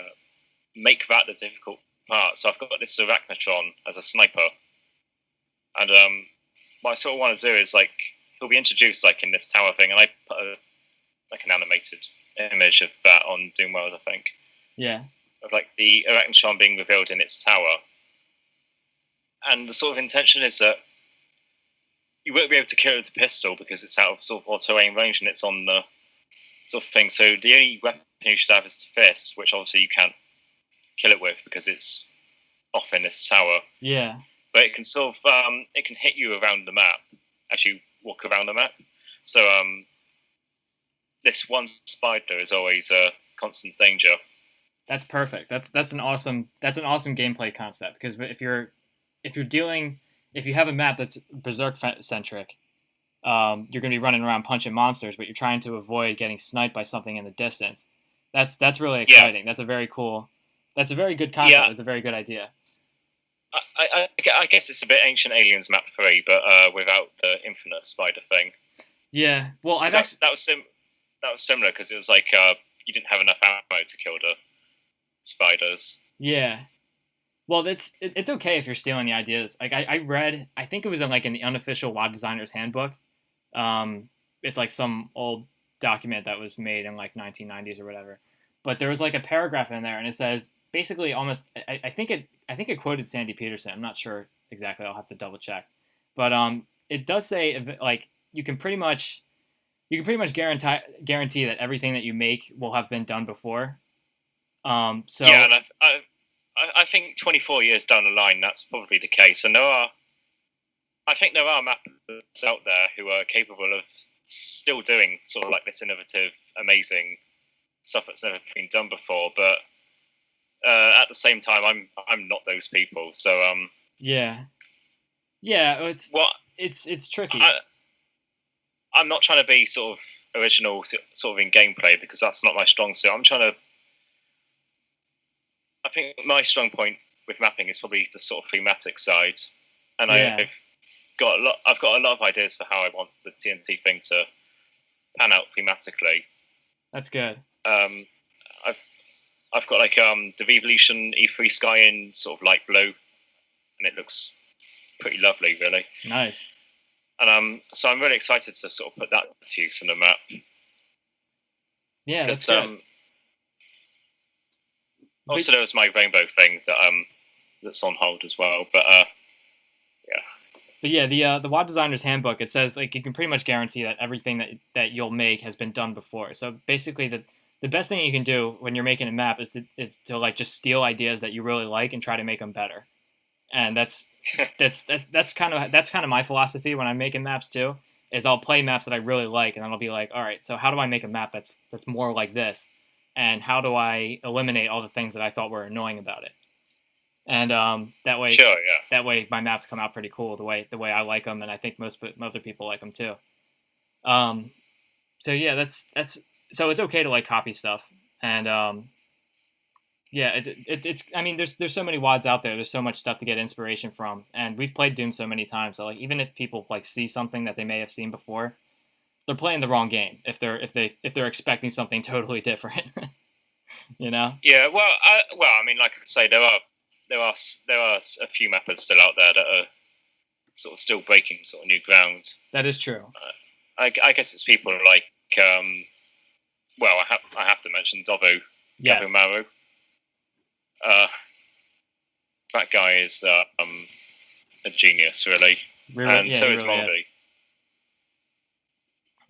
make that the difficult part. So I've got this Arachnotron as a sniper, and what I sort of want to do is like he'll be introduced like in this tower thing, and I put like an animated image of that on Doomworld, I think. Yeah. Of like the Arachnotron being revealed in its tower, and the sort of intention is that you won't be able to kill it with a pistol because it's out of sort of auto aim range and it's on the sort of thing. So the only weapon you should have is the fist, which obviously you can't kill it with because it's off in this tower. Yeah. But it can sort of it can hit you around the map as you walk around the map. So this one spider is always a constant danger. That's perfect. That's an awesome gameplay concept because if you have a map that's Berserk centric, you're going to be running around punching monsters, but you're trying to avoid getting sniped by something in the distance. That's really exciting. Yeah. That's a very good concept. Yeah. That's a very good idea. I guess it's a bit Ancient Aliens Map 3, but without the infinite spider thing. Yeah, well, that was similar because it was like you didn't have enough ammo to kill the spiders. Yeah. Well, it's okay if you're stealing the ideas. Like I read, I think it was in the unofficial WoW Designer's Handbook. It's like some old document that was made in like 1990s or whatever. But there was like a paragraph in there, and it says basically almost. I think it quoted Sandy Peterson. I'm not sure exactly. I'll have to double check. But it does say like you can pretty much guarantee that everything that you make will have been done before. So yeah, and I think 24 years down the line, that's probably the case. And there are I think there are mappers out there who are capable of still doing sort of like this innovative, amazing stuff that's never been done before. But at the same time, I'm not those people. So yeah, it's tricky. I'm not trying to be sort of original, sort of in gameplay, because that's not my strong suit. I think my strong point with mapping is probably the sort of thematic side, and I've got a lot of ideas for how I want the TNT thing to pan out thematically. That's good. I've got like the Revolution E3 sky in sort of light blue, and it looks pretty lovely, really. Nice. And so I'm really excited to sort of put that to use in the map. Yeah, that's good. Also, there was my rainbow thing that's on hold as well, but yeah. But yeah, the WoD Designer's Handbook, it says like you can pretty much guarantee that everything that you'll make has been done before. So basically, the best thing you can do when you're making a map is to like just steal ideas that you really like and try to make them better. And that's kind of my philosophy when I'm making maps too. Is I'll play maps that I really like, and then I'll be like, all right, so how do I make a map that's more like this? And how do I eliminate all the things that I thought were annoying about it? And that way, sure, yeah. That way my maps come out pretty cool the way I like them, and I think most other people like them too. So yeah, that's so it's okay to like copy stuff, and yeah, it's I mean there's so many WoDs out there. There's so much stuff to get inspiration from, and we've played Doom so many times. So like even if people like see something that they may have seen before, they're playing the wrong game if they're expecting something totally different. You know? Yeah. Well, I mean, like I say, there are a few mappers still out there that are sort of still breaking sort of new ground. That is true. I guess it's people like well, I have to mention Dobu. Yes. Dobu Maru. That guy is a genius, really. And so is really Moldy.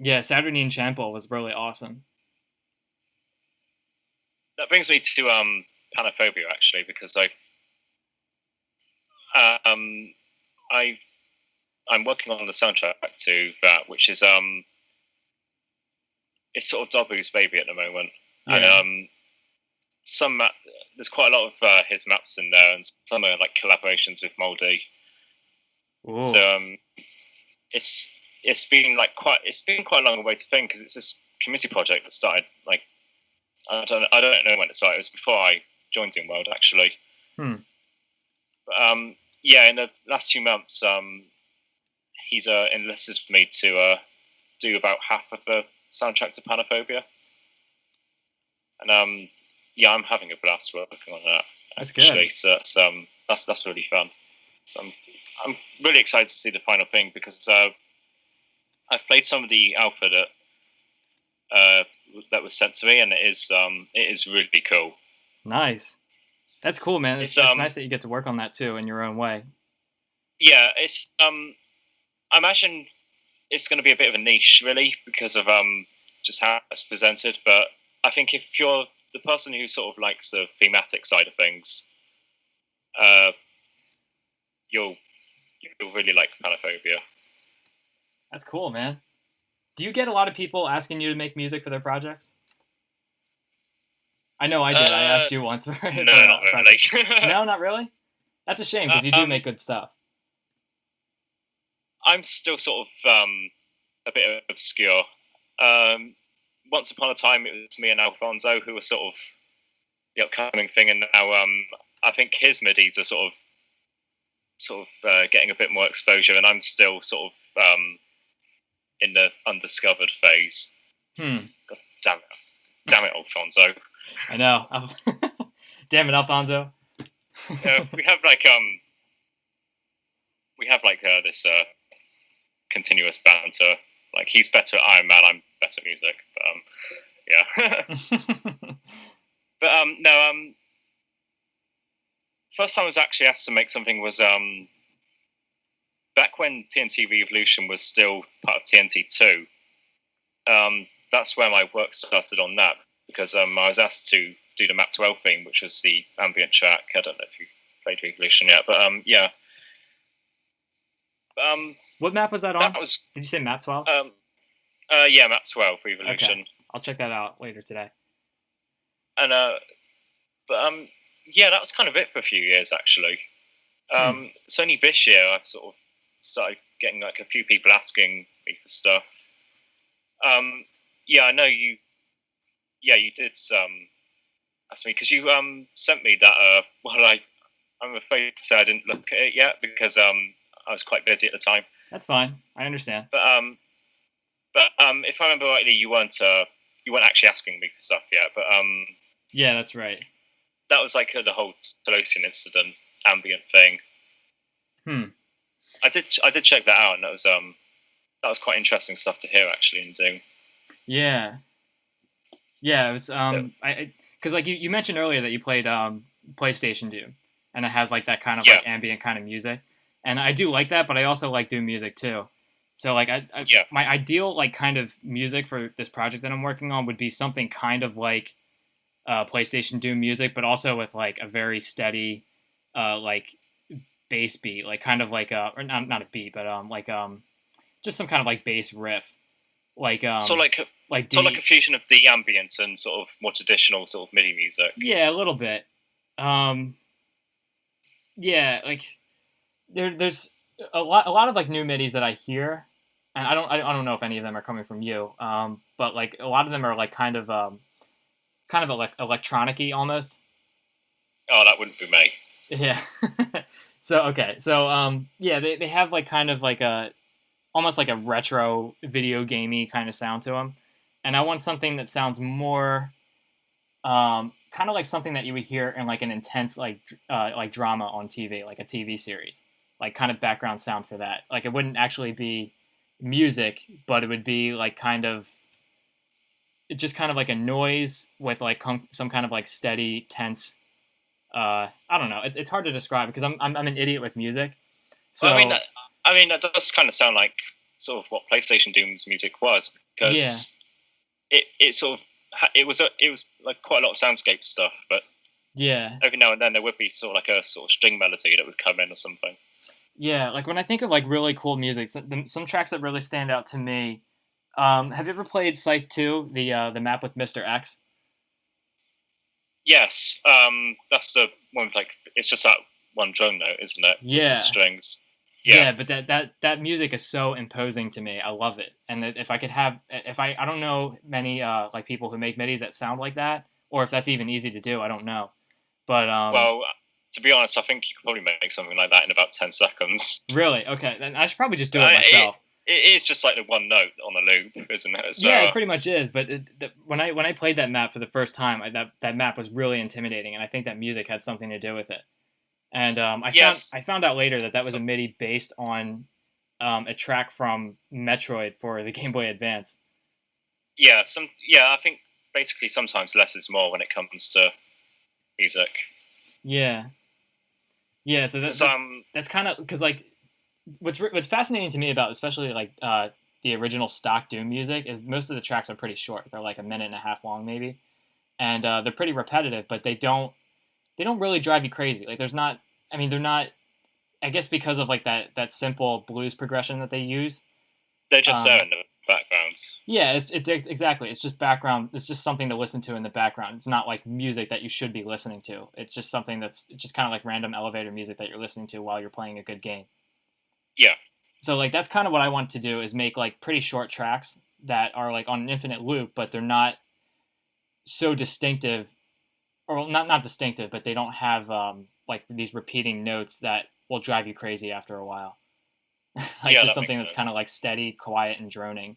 Yeah, Saturnine Champo was really awesome. That brings me to Panophobia, actually, because I'm working on the soundtrack to that, which is it's sort of Dobu's baby at the moment, Yeah. and there's quite a lot of his maps in there, and some are like collaborations with Moldy. Ooh. So it's been quite a long way to think, because it's this community project that started like I don't know when it started. It was before I joined in World, actually. But, yeah, in the last 2 months, he's enlisted me to do about half of the soundtrack to Panophobia, and yeah, I'm having a blast working on that. That's actually. Good. So that's really fun. So I'm really excited to see the final thing, because I've played some of the alpha that was sent to me, and it is really cool. Nice. That's cool, man. It's nice that you get to work on that too in your own way. Yeah, it's I imagine it's going to be a bit of a niche, really, because of just how it's presented. But I think if you're the person who sort of likes the thematic side of things, you'll really like Panophobia. That's cool, man. Do you get a lot of people asking you to make music for their projects? I know I did. I asked you once. No, not really. No, not really? That's a shame, because you do make good stuff. I'm still sort of a bit obscure. Once upon a time, it was me and Alfonso who were sort of the upcoming thing, and now I think his midis are sort of getting a bit more exposure, and I'm still sort of in the undiscovered phase. God damn it, Alfonso! I know. Damn it, Alfonso! We have this continuous banter. Like, he's better at Iron Man, I'm better at music. But yeah. But no. First time I was actually asked to make something was back when TNT Revolution was still part of TNT 2. That's where my work started on that, because I was asked to do the Map 12 theme, which was the ambient track. I don't know if you played Revolution yet, but yeah. What map was that on? That was. Did you say map 12? Yeah, map 12 Evolution. Okay. I'll check that out later today. And yeah, that was kind of it for a few years actually. It's only this year I've sort of started getting like a few people asking me for stuff. Yeah, I know you. Yeah, you did ask me because you sent me that. Well, I'm afraid to say I didn't look at it yet because I was quite busy at the time. That's fine. I understand. But if I remember rightly, you weren't actually asking me for stuff yet. But yeah, that's right. That was like the whole Telosian incident ambient thing. I did check that out, and that was quite interesting stuff to hear actually in Doom. Yeah. Yeah, it was because like you mentioned earlier that you played PlayStation Doom, and it has like that kind of like ambient kind of music, and I do like that, but I also like Doom music too. So like my ideal like kind of music for this project that I'm working on would be something kind of like PlayStation Doom music, but also with like a very steady like bass beat, like kind of like or not a beat, but just some kind of like bass riff, like so like a fusion of the ambient and sort of more traditional sort of MIDI music. Yeah, a little bit. Yeah, like there's a lot of like new MIDIs that I hear, and I don't know if any of them are coming from you. But like a lot of them are like kind of electronic-y almost. Oh, that wouldn't be me. Yeah. So yeah, they have like kind of like a almost like a retro video gamey kind of sound to them, and I want something that sounds more kind of like something that you would hear in like an intense like drama on TV, like a TV series, like kind of background sound for that. Like it wouldn't actually be music, but it would be like kind of just kind of like a noise with like some kind of like steady, tense. I don't know. It's hard to describe because I'm an idiot with music. So well, I mean that does kind of sound like sort of what PlayStation Doom's music was, because it sort of it was like quite a lot of soundscape stuff, but yeah, every now and then there would be sort of like a sort of string melody that would come in or something. Yeah, like when I think of like really cool music, some tracks that really stand out to me. Have you ever played Scythe 2, the map with Mr. X? Yes, that's the one with like it's just that one drone note, isn't it? Yeah, strings. Yeah, but that music is so imposing to me. I love it, and if I could have, I don't know many like people who make midis that sound like that, or if that's even easy to do. I don't know, but well, to be honest, I think you could probably make something like that in about 10 seconds. Really? Okay, then I should probably just do it myself. It is just like the one note on a loop, isn't it? So, yeah, it pretty much is. But when I played that map for the first time, that map was really intimidating, and I think that music had something to do with it. And I found out later that was a MIDI based on a track from Metroid for the Game Boy Advance. Yeah, I think basically sometimes less is more when it comes to music. Yeah. So that's kind of because like what's fascinating to me about especially like the original stock Doom music is most of the tracks are pretty short. They're like a minute and a half long maybe, and they're pretty repetitive, but they don't really drive you crazy. Like they're not, I guess because of like that simple blues progression that they use. They're just there in the background. Yeah, it's exactly. It's just background. It's just something to listen to in the background. It's not like music that you should be listening to. It's just something it's just kind of like random elevator music that you're listening to while you're playing a good game. Yeah. So like that's kind of what I want to do is make like pretty short tracks that are like on an infinite loop, but they're not so distinctive. Or not distinctive, but they don't have like these repeating notes that will drive you crazy after a while. Just something that's kind of like steady, quiet, and droning.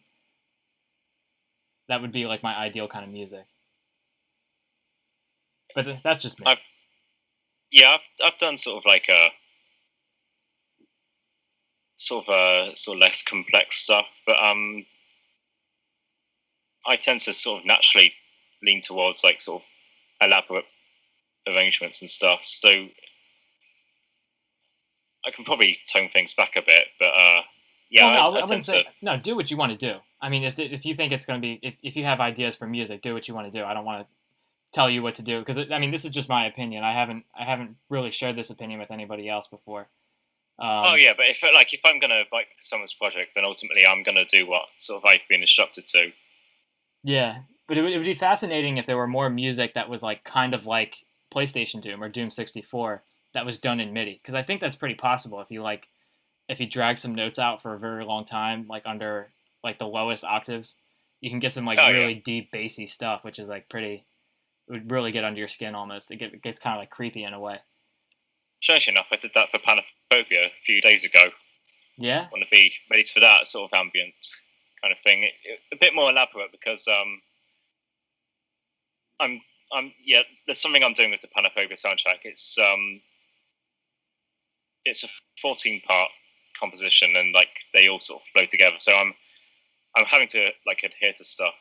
That would be like my ideal kind of music. But that's just me. I've done sort of like a sort of less complex stuff, but I tend to sort of naturally lean towards like sort of elaborate arrangements and stuff, so I can probably tone things back a bit, but I wouldn't say no. Do what you want to do. I mean, if you think it's going to be, if you have ideas for music, do what you want to do. I don't want to tell you what to do because this is just my opinion. I haven't really shared this opinion with anybody else before. Oh yeah, but if I'm gonna write for someone's project, then ultimately I'm gonna do what sort of I've been instructed to. Yeah, but it would be fascinating if there were more music that was like kind of like PlayStation Doom or Doom 64 that was done in MIDI, because I think that's pretty possible if you drag some notes out for a very long time, like under like the lowest octaves, you can get some like Oh really yeah. deep bassy stuff, which is like pretty. It would really get under your skin almost. It gets kind of like creepy in a way. Strange enough, I did that for Panophobia a few days ago. Yeah. Want to be ready for that sort of ambient kind of thing. A bit more elaborate because there's something I'm doing with the Panophobia soundtrack. It's a 14-part composition, and like they all sort of flow together. So I'm having to like adhere to stuff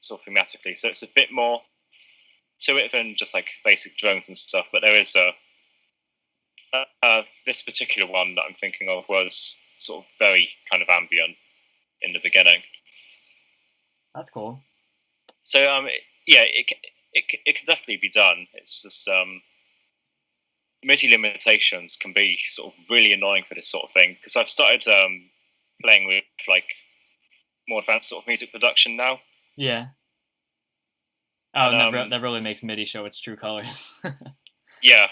sort of thematically. So it's a bit more to it than just like basic drones and stuff. But there is this particular one that I'm thinking of was sort of very kind of ambient in the beginning. That's cool. So it can definitely be done. It's just MIDI limitations can be sort of really annoying for this sort of thing, because I've started playing with like more advanced sort of music production now. Yeah. Oh, and that really makes MIDI show its true colors. Yeah,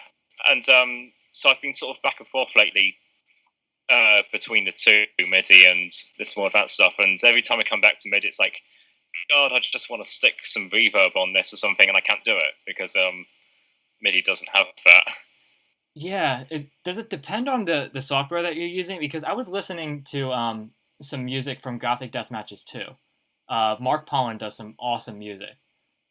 and so I've been sort of back and forth lately between the two, MIDI and this more advanced stuff. And every time I come back to MIDI, it's like, God, I just want to stick some reverb on this or something, and I can't do it because MIDI doesn't have that. Yeah. Does it depend on the software that you're using? Because I was listening to some music from Gothic Death Matches too. Mark Pollan does some awesome music,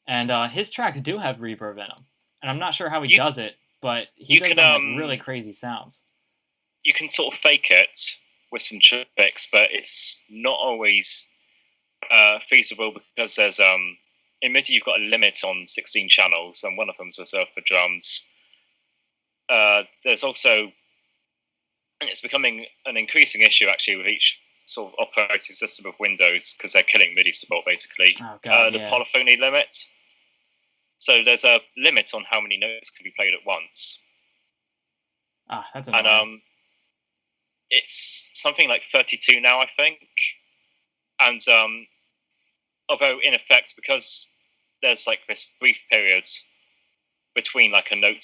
and his tracks do have reverb in them. And I'm not sure how he does it, but he does some like really crazy sounds. You can sort of fake it with some tricks, but it's not always feasible, because there's in MIDI you've got a limit on 16 channels, and one of them's reserved for drums. There's also, and it's becoming an increasing issue actually with each sort of operating system of Windows, because they're killing MIDI support basically. Oh, God, the polyphony limit. So there's a limit on how many notes can be played at once. Ah, that's annoying. And it's something like 32 now, I think. And although in effect, because there's like this brief period between like a note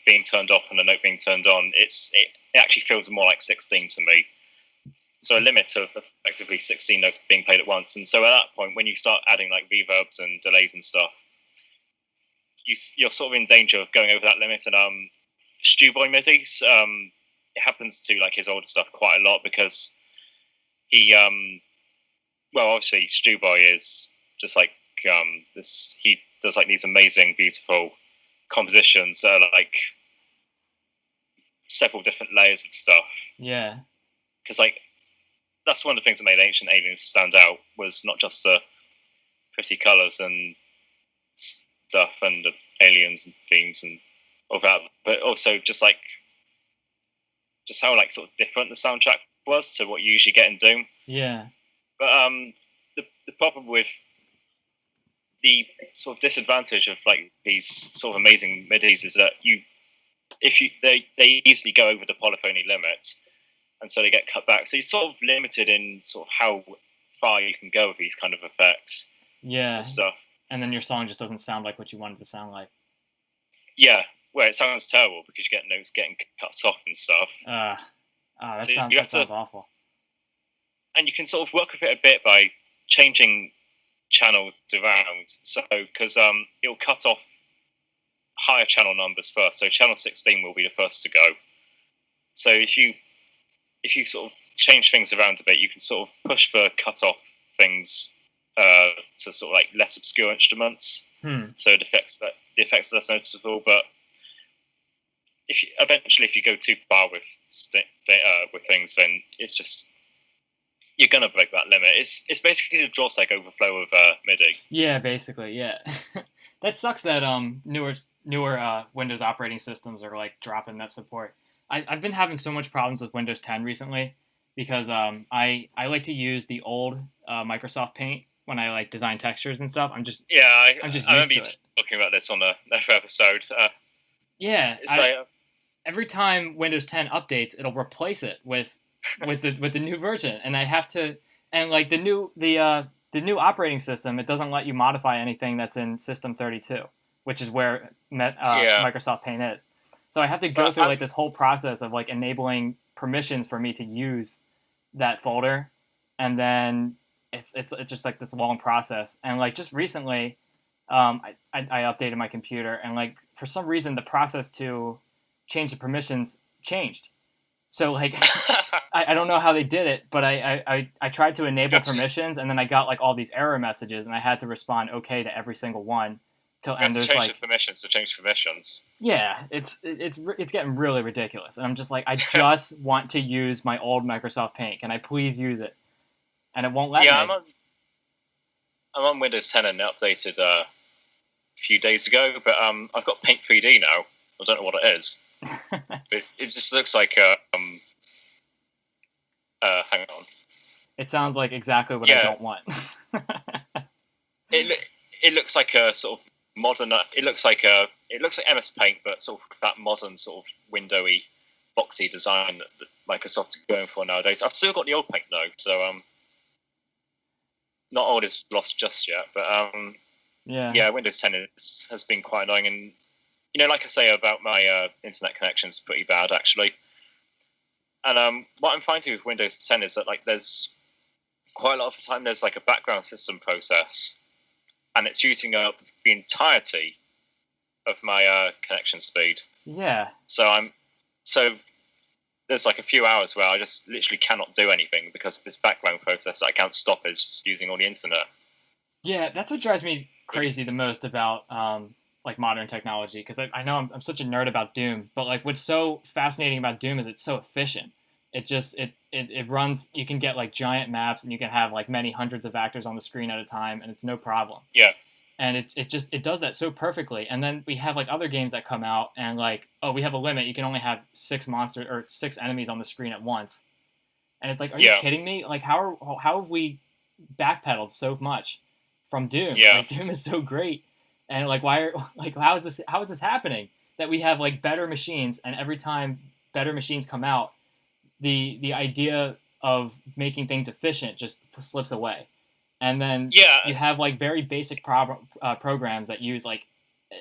being turned off and a note being turned on, it actually feels more like 16 to me. So a limit of effectively 16 notes being played at once. And so at that point, when you start adding like reverbs and delays and stuff, you're sort of in danger of going over that limit. And Stewboy MIDIs, it happens to like his older stuff quite a lot, because he obviously Stewboy is just like this. He does like these amazing, beautiful compositions that are like several different layers of stuff. Yeah, because like that's one of the things that made Ancient Aliens stand out, was not just the pretty colors and stuff and the aliens and themes and all that, but also just how like sort of different the soundtrack was to what you usually get in Doom. Yeah. But the problem with the sort of disadvantage of like these sort of amazing MIDIs is that they easily go over the polyphony limit, and so they get cut back. So you're sort of limited in sort of how far you can go with these kind of effects. Yeah. And stuff. And then your song just doesn't sound like what you want it to sound like. Yeah, well, it sounds terrible because you get notes getting cut off and stuff. That sounds awful. And you can sort of work with it a bit by changing channels around. So, because it'll cut off higher channel numbers first. So channel 16 will be the first to go. So if you sort of change things around a bit, you can sort of push for cut off things to sort of like less obscure instruments. So the effects are less noticeable. But if you go too far with things, then it's just, you're gonna break that limit. It's basically the drawstack overflow of MIDI. Yeah, basically, yeah. That sucks that newer Windows operating systems are like dropping that support. I've been having so much problems with Windows 10 recently, because I like to use the old Microsoft Paint when I like design textures and stuff. I'm just I used remember to you it. talking about this on another episode. Yeah, every time Windows 10 updates, it'll replace it with the new version, and I have to, and like the new operating system, it doesn't let you modify anything that's in System 32, which is where Yeah, Microsoft Paint is. So I have to go but through like this whole process of like enabling permissions for me to use that folder, and then it's just like this long process. And like just recently, I updated my computer, and like for some reason the process to change the permissions changed. So like I don't know how they did it, but I tried to enable Yes. permissions, and then I got like all these error messages, and I had to respond okay to every single one. Till You and have to there's change like the permissions to change permissions. yeah, it's getting really ridiculous, and I'm just like I just want to use my old Microsoft Paint. Can I please use it? And it won't let Yeah, me. I'm on Windows 10 and it updated a few days ago, but I've got Paint 3D now. I don't know what it is. It just looks like hang on. It sounds like exactly what I Yeah. don't want. It looks like a sort of modern. It looks like MS Paint, but sort of that modern sort of windowy, boxy design that Microsoft are going for nowadays. I've still got the old Paint though, so not all is lost just yet. But yeah, Windows 10 has been quite annoying, and like I say about my internet connection's pretty bad actually. And what I'm finding with Windows 10 is that like there's quite a lot of the time there's like a background system process, and it's using up the entirety of my connection speed. Yeah. So there's like a few hours where I just literally cannot do anything because this background process that I can't stop is just using all the internet. Yeah, that's what drives me crazy the most about like modern technology, because I know I'm such a nerd about Doom, but like what's so fascinating about Doom is it's so efficient. It runs. You can get like giant maps, and you can have like many hundreds of actors on the screen at a time, and it's no problem. Yeah. And it does that so perfectly. And then we have like other games that come out, and like, oh, we have a limit. You can only have 6 enemies on the screen at once. And it's like, are you kidding me? Like how have we backpedaled so much from Doom? Yeah. Like Doom is so great. And like how is this happening? That we have like better machines, and every time better machines come out, the idea of making things efficient just slips away. And then you have like very basic programs that use like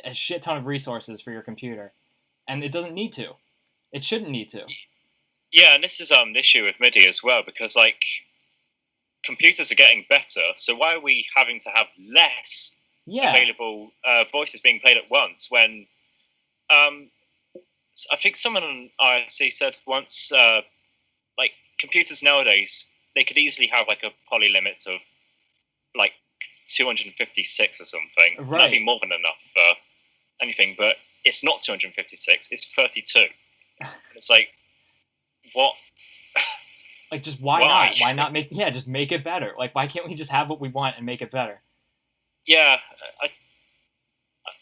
a shit ton of resources for your computer, and it doesn't need to. It shouldn't need to. Yeah, and this is an issue with MIDI as well, because like computers are getting better, so why are we having to have less available voices being played at once when I think someone on IRC said once like computers nowadays, they could easily have like a poly limit of like 256 or something. Right. That'd be more than enough for anything, but it's not 256, it's 32. It's like, what? Like, just why not? Why not just make it better? Like, why can't we just have what we want and make it better? Yeah,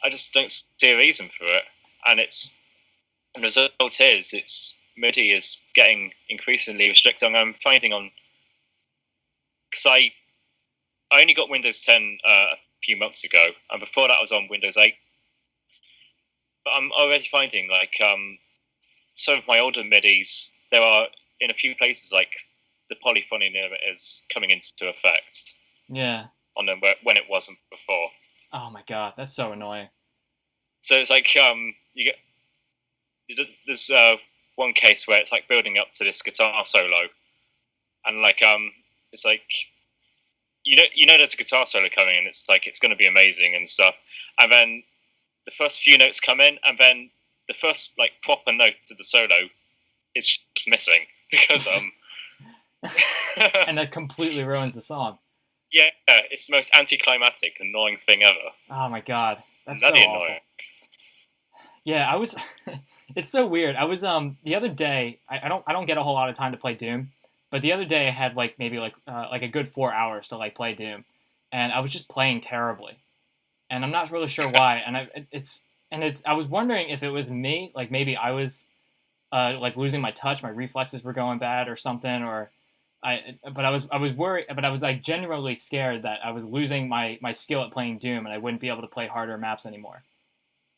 I just don't see a reason for it. And the result is, MIDI is getting increasingly restricted. I'm finding because I only got Windows 10 a few months ago, and before that I was on Windows 8. But I'm already finding like some of my older MIDIs, there are in a few places like the polyphony limit is coming into effect. Yeah. On them when it wasn't before. Oh my god, that's so annoying. So it's like there's one case where it's like building up to this guitar solo, and like it's like you know there's a guitar solo coming, and it's like it's going to be amazing and stuff, and then the first few notes come in, and then the first like proper note to the solo is just missing because and that completely ruins the song. Yeah, it's the most anticlimactic, annoying thing ever. Oh my god, that's so awful. Annoying. Yeah, I was. It's so weird. I was the other day. I don't get a whole lot of time to play Doom, but the other day I had like maybe like a good 4 hours to like play Doom, and I was just playing terribly, and I'm not really sure why. And I was wondering if it was me, like maybe I was like losing my touch, my reflexes were going bad or something, or I was worried, but I was like genuinely scared that I was losing my skill at playing Doom and I wouldn't be able to play harder maps anymore.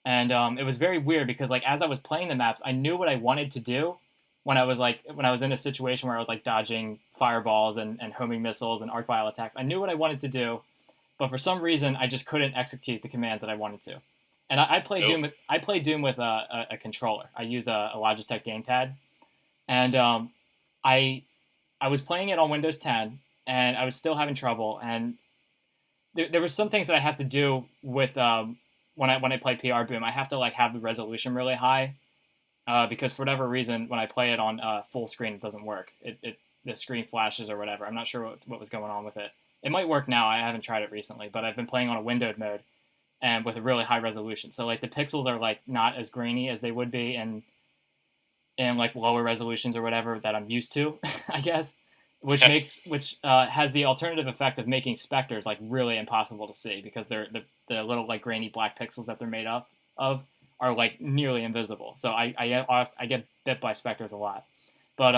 And it was very weird because like as I was playing the maps, I knew what I wanted to do when I was in a situation where I was like dodging fireballs and homing missiles and arc vile attacks. I knew what I wanted to do, but for some reason I just couldn't execute the commands that I wanted to. And I play Doom. I play Doom with a controller. I use a Logitech gamepad, and I I was playing it on Windows 10, and I was still having trouble. And there was some things that I have to do with when I play PR Boom. I have to like have the resolution really high because for whatever reason, when I play it on full screen, it doesn't work. The screen flashes or whatever. I'm not sure what was going on with it. It might work now. I haven't tried it recently, but I've been playing on a windowed mode and with a really high resolution. So like the pixels are like not as grainy as they would be in like lower resolutions or whatever that I'm used to, I guess. Which has the alternative effect of making specters like really impossible to see because they're the little like grainy black pixels that they're made up of are like nearly invisible. So I get bit by specters a lot, but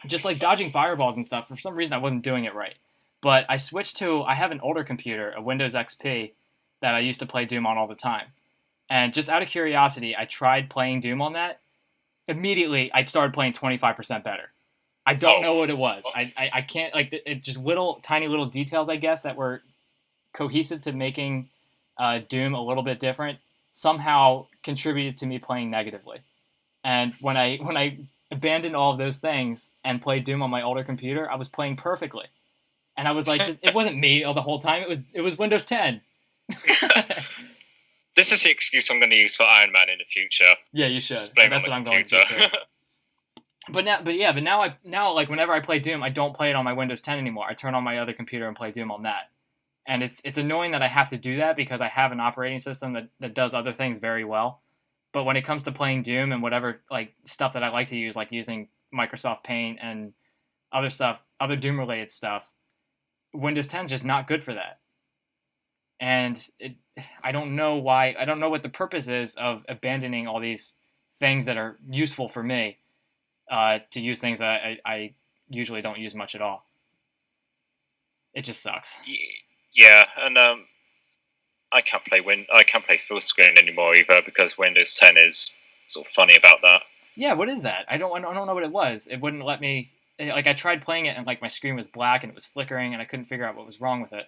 just like dodging fireballs and stuff. For some reason, I wasn't doing it right. But I switched to I have an older computer, a Windows XP, that I used to play Doom on all the time. And just out of curiosity, I tried playing Doom on that. Immediately, I started playing 25% better. I don't know what it was. I can't like it. Just little tiny little details, I guess, that were cohesive to making Doom a little bit different. Somehow contributed to me playing negatively. And when I abandoned all of those things and played Doom on my older computer, I was playing perfectly. And I was like, it wasn't me the whole time. It was Windows 10. This is the excuse I'm going to use for Iron Man in the future. Yeah, you should. That's what I'm going to do too. But now like whenever I play Doom, I don't play it on my Windows 10 anymore. I turn on my other computer and play Doom on that. And it's annoying that I have to do that because I have an operating system that does other things very well. But when it comes to playing Doom and whatever like stuff that I like to use, like using Microsoft Paint and other stuff, other Doom related stuff, Windows 10 is just not good for that. And I don't know why. I don't know what the purpose is of abandoning all these things that are useful for me to use things that I usually don't use much at all. It just sucks. Yeah, and I can't play full screen anymore either because Windows 10 is sort of funny about that. Yeah, what is that? I don't know what it was. It wouldn't let me. Like I tried playing it and like my screen was black and it was flickering and I couldn't figure out what was wrong with it.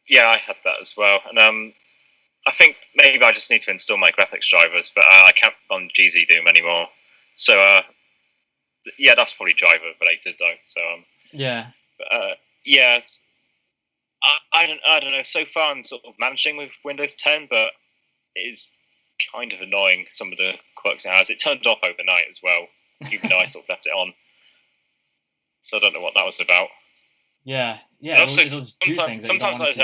Yeah, I had that as well, and I think maybe I just need to install my graphics drivers, but I can't on GZ Doom anymore. So yeah, that's probably driver related though. So yeah, yeah. I don't know. So far, I'm sort of managing with Windows 10, but it is kind of annoying some of the quirks it has. It turned off overnight as well, even though I sort of left it on. So I don't know what that was about. Yeah. And also, sometimes I'd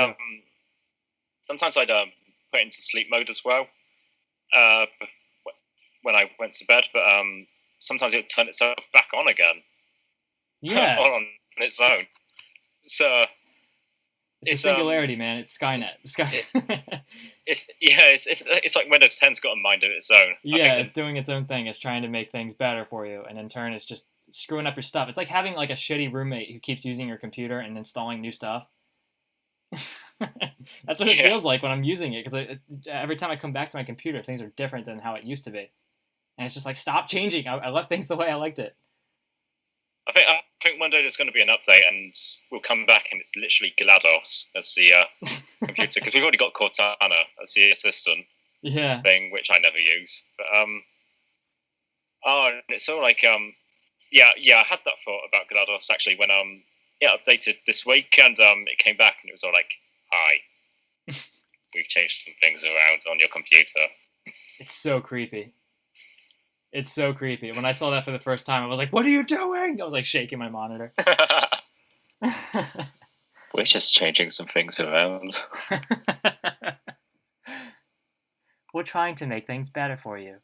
put it into sleep mode as well when I went to bed, but sometimes it would turn itself back on again. Yeah, on its own. So. It's singularity, man. It's Skynet. It's like Windows 10's got a mind of its own. Yeah, it's doing its own thing. It's trying to make things better for you, and in turn, it's just screwing up your stuff. It's like having like a shitty roommate who keeps using your computer and installing new stuff. That's what it feels like when I'm using it, because every time I come back to my computer, things are different than how it used to be, and it's just like, stop changing. I left things the way I liked it. I think one day there's going to be an update and we'll come back and it's literally GLaDOS as the computer, because we've already got Cortana as the assistant thing, which I never use. But it's all like I had that thought about GLaDOS actually when it updated this week and it came back and it was all like, hi, we've changed some things around on your computer. It's so creepy. It's so creepy. When I saw that for the first time, I was like, what are you doing? I was like shaking my monitor. We're just changing some things around. We're trying to make things better for you.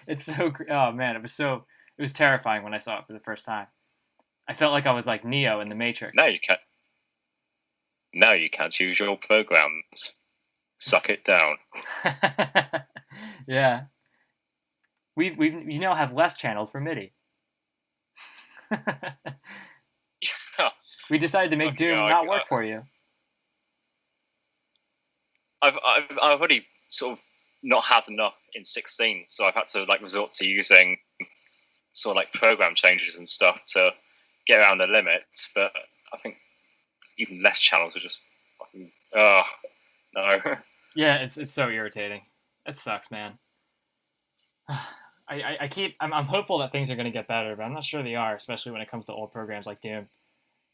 It's so... Oh, man. It was terrifying when I saw it for the first time. I felt like I was like Neo in the Matrix. Now you can't use your programs. Suck it down. Yeah. You now have less channels for MIDI. We decided to make Doom not work for you. I've already sort of not had enough in 16, so I've had to like resort to using sort of like program changes and stuff to get around the limits. But I think even less channels are just fucking no. Yeah, it's so irritating. It sucks, man. I'm hopeful that things are going to get better, but I'm not sure they are, especially when it comes to old programs like Doom.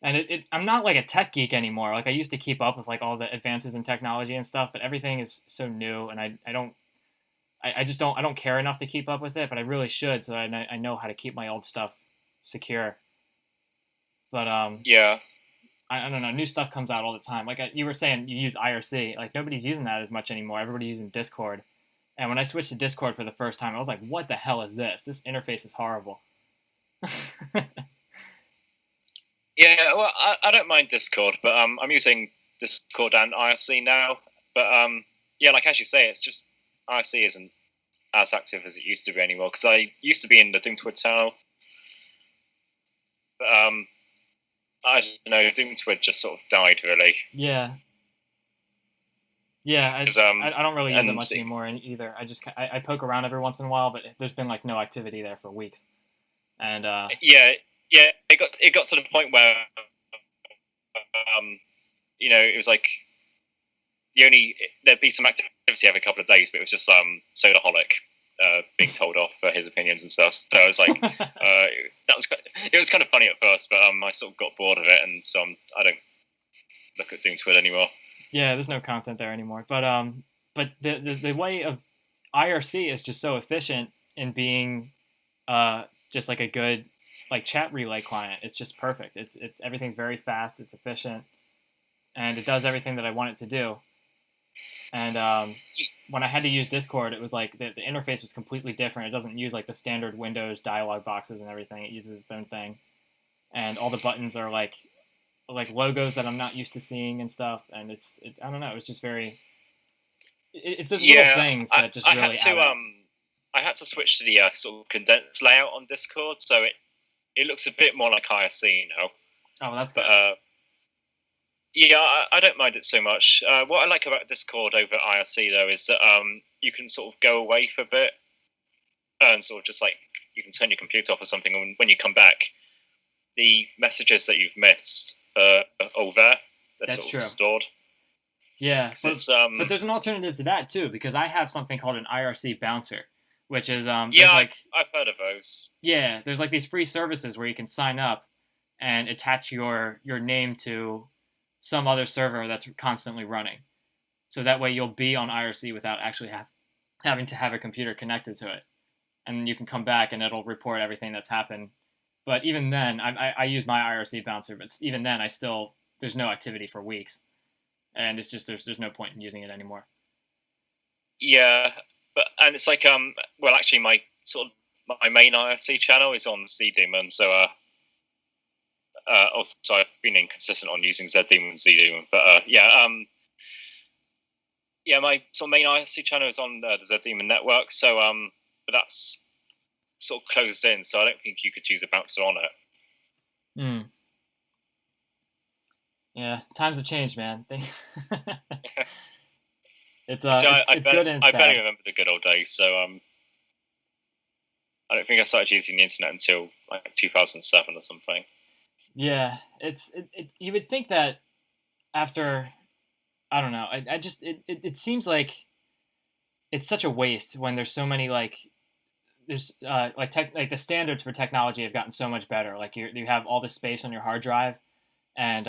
And I'm not like a tech geek anymore. Like I used to keep up with like all the advances in technology and stuff, but everything is so new, and I just don't I don't care enough to keep up with it, but I really should, so I know how to keep my old stuff secure. But Yeah. I don't know. New stuff comes out all the time. Like you were saying, you use IRC. Like nobody's using that as much anymore. Everybody's using Discord. And when I switched to Discord for the first time, I was like, "What the hell is this? This interface is horrible." Yeah, well, I don't mind Discord, but I'm using Discord and IRC now. But yeah, like as you say, it's just IRC isn't as active as it used to be anymore. Because I used to be in the Doomtwid channel, but I don't know, Doomtwid just sort of died really. Yeah. Yeah, I don't really use it much anymore either. I poke around every once in a while, but there's been like no activity there for weeks. And yeah, it got to the point where you know, it was like there'd be some activity every couple of days, but it was just Sodaholic being told off for his opinions and stuff. So I was like, it was kind of funny at first, but I sort of got bored of it, and so I don't look at Doomtwid anymore. Yeah, there's no content there anymore. But the way of IRC is just so efficient in being just like a good like chat relay client. It's just perfect. It's everything's very fast. It's efficient, and it does everything that I want it to do. And when I had to use Discord, it was like the interface was completely different. It doesn't use like the standard Windows dialog boxes and everything. It uses its own thing, and all the buttons are like logos that I'm not used to seeing and stuff. And I don't know. It's just very. It's those little things that just really add up. I had to switch to the sort of condensed layout on Discord, so it looks a bit more like IRC now. Oh, that's good. But yeah, I don't mind it so much. What I like about Discord over IRC though is that you can sort of go away for a bit and sort of just like you can turn your computer off or something, and when you come back, the messages that you've missed are all there. They're That's sort of stored. Yeah, but there's an alternative to that too, because I have something called an IRC bouncer, which is yeah, I've heard of those. Yeah, there's like these free services where you can sign up and attach your name to some other server that's constantly running, so that way you'll be on IRC without actually having to have a computer connected to it, and you can come back and it'll report everything that's happened. But even then, I use my IRC bouncer, but even then, there's no activity for weeks, and it's just there's no point in using it anymore. Yeah, and it's like well, actually, my main IRC channel is on ZDaemon, so also I've been inconsistent on using ZDaemon, but yeah, my sort of main IRC channel is on the ZDaemon network, so but that's sort of closed in, so I don't think you could use a bouncer on it. Yeah, times have changed, man. It's good and it's I bad. barely remember the good old days, so I don't think I started using the internet until like 2007 or something. Yeah, you would think that after, I don't know, it seems like it's such a waste when there's so many like there's like the standards for technology have gotten so much better. Like you have all this space on your hard drive, and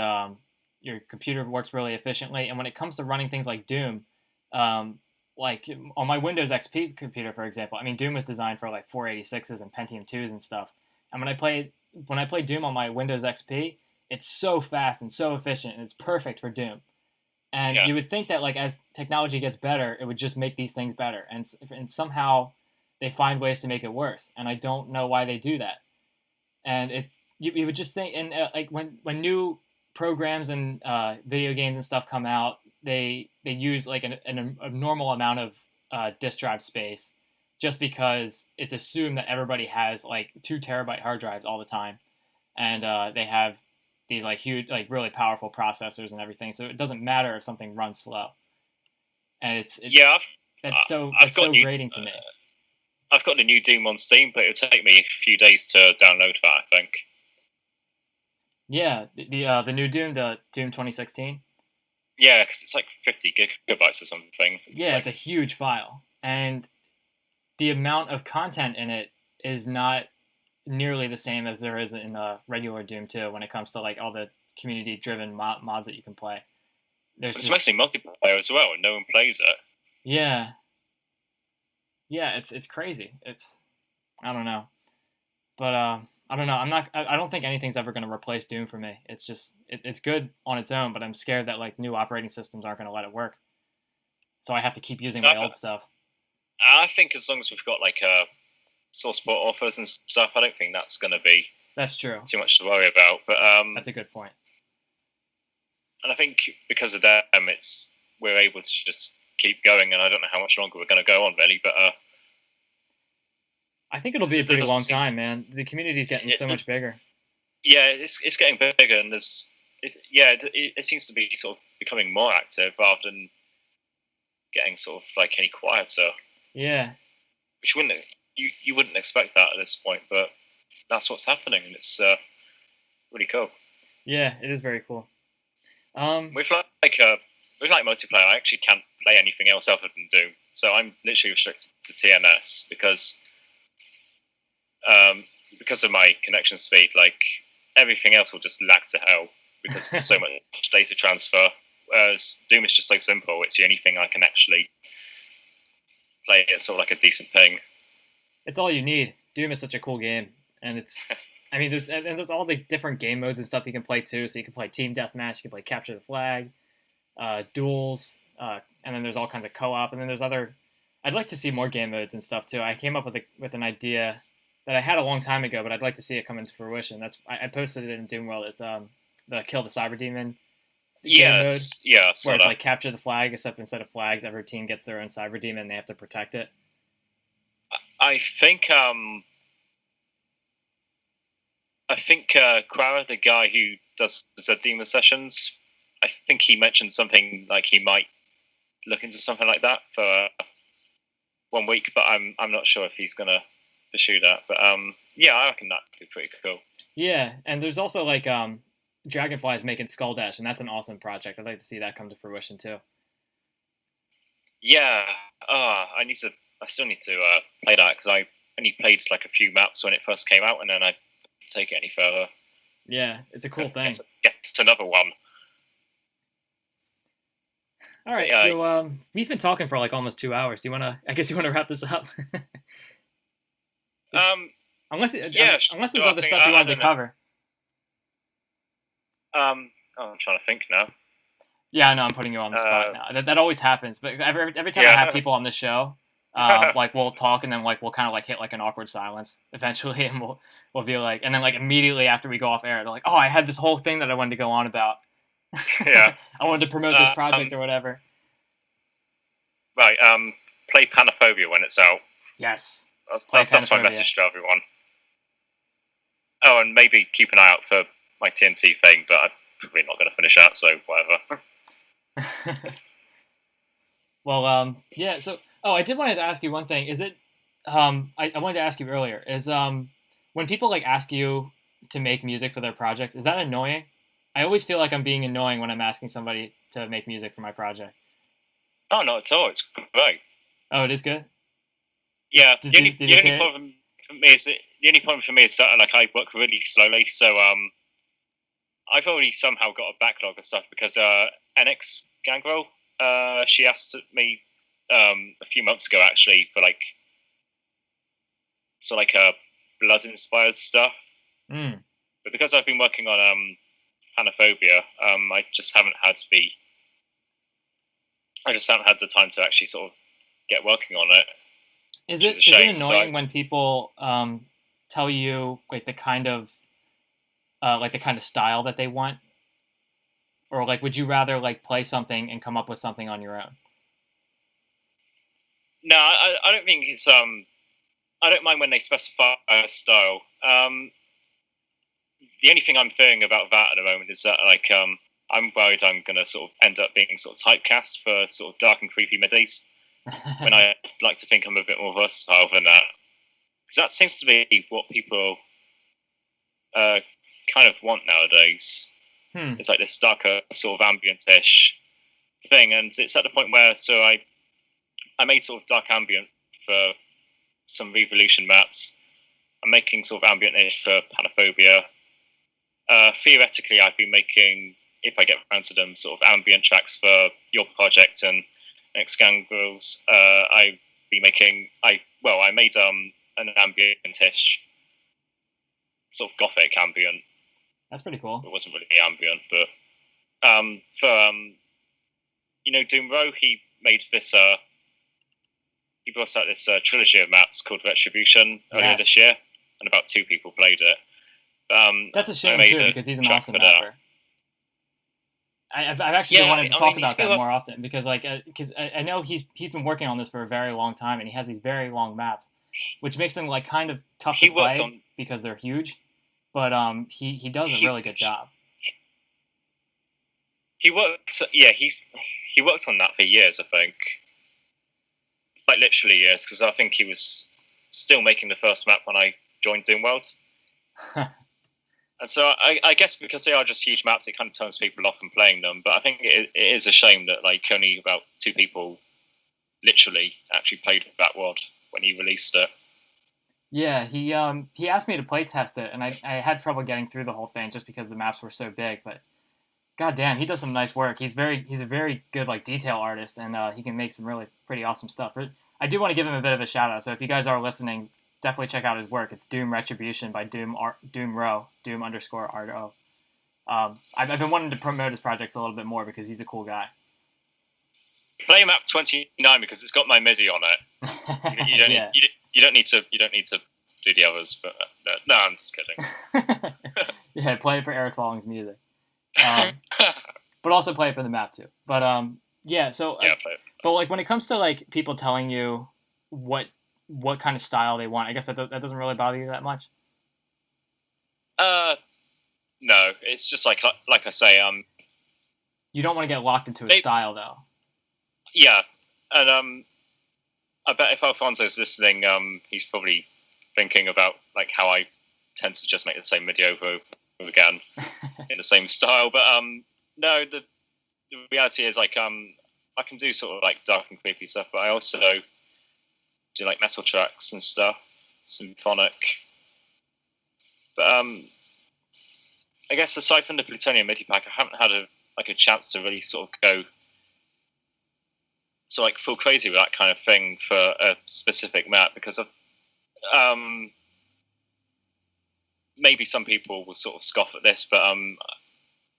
your computer works really efficiently. And when it comes to running things like Doom, like on my Windows XP computer, for example, I mean Doom was designed for like 486s and Pentium 2s and stuff. And when I play Doom on my Windows XP, it's so fast and so efficient, and it's perfect for Doom. And you would think that like as technology gets better, it would just make these things better. And somehow they find ways to make it worse, and I don't know why they do that. And you would just think, and like when new programs and video games and stuff come out, they use like a normal amount of disk drive space, just because it's assumed that everybody has like 2 terabyte hard drives all the time, and they have these like huge, like really powerful processors and everything, so it doesn't matter if something runs slow. and it's yeah. that's so grating to me. I've got the new Doom on Steam, but it'll take me a few days to download that, I think. Yeah, the new Doom, the Doom 2016. Yeah, because it's like 50 gigabytes or something. Yeah, it's a huge file, and the amount of content in it is not nearly the same as there is in regular Doom 2 when it comes to like all the community-driven mods that you can play. It's mostly multiplayer as well, and no one plays it. Yeah. Yeah, it's crazy. I don't know, but I don't know. I don't think anything's ever going to replace Doom for me. It's just it's good on its own, but I'm scared that like new operating systems aren't going to let it work. So I have to keep using my old stuff. I think as long as we've got like source port authors and stuff, I don't think that's going to be too much to worry about. But that's a good point. And I think because of that, we're able to just keep going, and I don't know how much longer we're going to go on, really. But I think it'll be a pretty long time, man. The community's getting so much bigger. Yeah, it's getting bigger, and it seems to be sort of becoming more active rather than getting sort of like any quieter. Yeah. Which you wouldn't expect that at this point, but that's what's happening, and it's really cool. Yeah, it is very cool. With multiplayer, I actually can't play anything else other than Doom, so I'm literally restricted to TMS because of my connection speed. Like everything else will just lag to hell because there's so much data transfer. Whereas Doom is just so simple; it's the only thing I can actually play at sort of like a decent ping. It's all you need. Doom is such a cool game, and it's. I mean, there's all the different game modes and stuff you can play too. So you can play team deathmatch, you can play capture the flag, duels, and then there's all kinds of co-op, and then there's other. I'd like to see more game modes and stuff too. I came up with an idea that I had a long time ago, but I'd like to see it come into fruition. I posted it in Doom World. It's the Kill the Cyber Demon game mode. Yeah, where it's like capture the flag, except instead of flags, every team gets their own Cyber Demon and they have to protect it. I think Quara, the guy who does the ZDaemon sessions, I think he mentioned something like he might look into something like that for 1 week, but I'm not sure if he's gonna pursue that. But yeah, I reckon that'd be pretty cool. Yeah, and there's also like Dragonfly is making Skull Dash, and that's an awesome project. I'd like to see that come to fruition too. Yeah, I still need to play that because I only played like a few maps when it first came out, and then I didn't take it any further. Yeah, it's a cool thing. It's another one. All right, so we've been talking for like almost 2 hours. I guess you want to wrap this up? Unless there's other stuff you wanted to cover. I'm trying to think now. Yeah, I know I'm putting you on the spot now. That always happens. But every time I have people on the show, like we'll talk and then like we'll kind of like hit like an awkward silence eventually, and we'll be like, and then like immediately after we go off air, they're like, oh, I had this whole thing that I wanted to go on about. Yeah, I wanted to promote this project or whatever. Right. Play Panophobia when it's out. Yes. That's my message to everyone. Oh, and maybe keep an eye out for my TNT thing, but I'm probably not going to finish that, so whatever. Well, yeah. So, I did wanted to ask you one thing. Is it? I wanted to ask you earlier. Is when people like ask you to make music for their projects, is that annoying? I always feel like I'm being annoying when I'm asking somebody to make music for my project. Oh, not at all. It's great. Oh, it is good? Yeah. The only problem for me is that like I work really slowly, so I've already somehow got a backlog of stuff because NX Gangrel, she asked me a few months ago actually for like blood inspired stuff. But because I've been working on Panophobia, I just haven't had the time to actually sort of get working on it. Is it annoying when people tell you like the kind of style that they want, or like would you rather like play something and come up with something on your own? No, I don't think it's I don't mind when they specify a style. The only thing I'm fearing about that at the moment is that like I'm worried I'm going to sort of end up being sort of typecast for sort of dark and creepy midis when I like to think I'm a bit more versatile than that. Because that seems to be what people kind of want nowadays. It's like this darker sort of ambient-ish thing, and it's at the point where I made sort of dark ambient for some Revolution maps. I'm making sort of ambient-ish for Panophobia. Theoretically, I've been making, if I get around to them, sort of ambient tracks for your project and Exgangrels. I made an ambient-ish sort of gothic ambient. That's pretty cool. It wasn't really ambient, but for Doomro, he made this. He brought out this trilogy of maps called Retribution earlier this year, and about 2 people played it. That's a shame too, because he's an awesome mapper. I've actually been wanting to talk about that more often because I know he's been working on this for a very long time, and he has these very long maps, which makes them like kind of tough to play because they're huge. But he does a really good job. He worked on that for years, I think. Like literally years, because I think he was still making the first map when I joined Doomworld. And so I guess because they are just huge maps, it kind of turns people off from playing them. But I think it is a shame that like only about 2 people literally actually played that WOD when he released it. Yeah, he asked me to play test it, and I had trouble getting through the whole thing just because the maps were so big. But goddamn, he does some nice work. He's a very good like detail artist, and he can make some really pretty awesome stuff. I do want to give him a bit of a shout out. So if you guys are listening, definitely check out his work. It's Doom Retribution by Doom_RO. I've been wanting to promote his projects a little bit more because he's a cool guy. Play map 29 because it's got my MIDI on it. You don't need to do the others, but no, I'm just kidding. Yeah, play it for Eris Falling's music, but also play it for the map too. But yeah. So but like when it comes to like people telling you what kind of style they want, I guess that doesn't really bother you that much. No, it's just like I say, you don't want to get locked into a style though. Yeah, and I bet if Alfonso's listening, he's probably thinking about like how I tend to just make the same MIDI over again in the same style. But no, the reality is like I can do sort of like dark and creepy stuff, but I also do like metal tracks and stuff, symphonic. But I guess aside from the Plutonium MIDI pack, I haven't had a chance to really sort of go like full crazy with that kind of thing for a specific map because of maybe some people will sort of scoff at this, but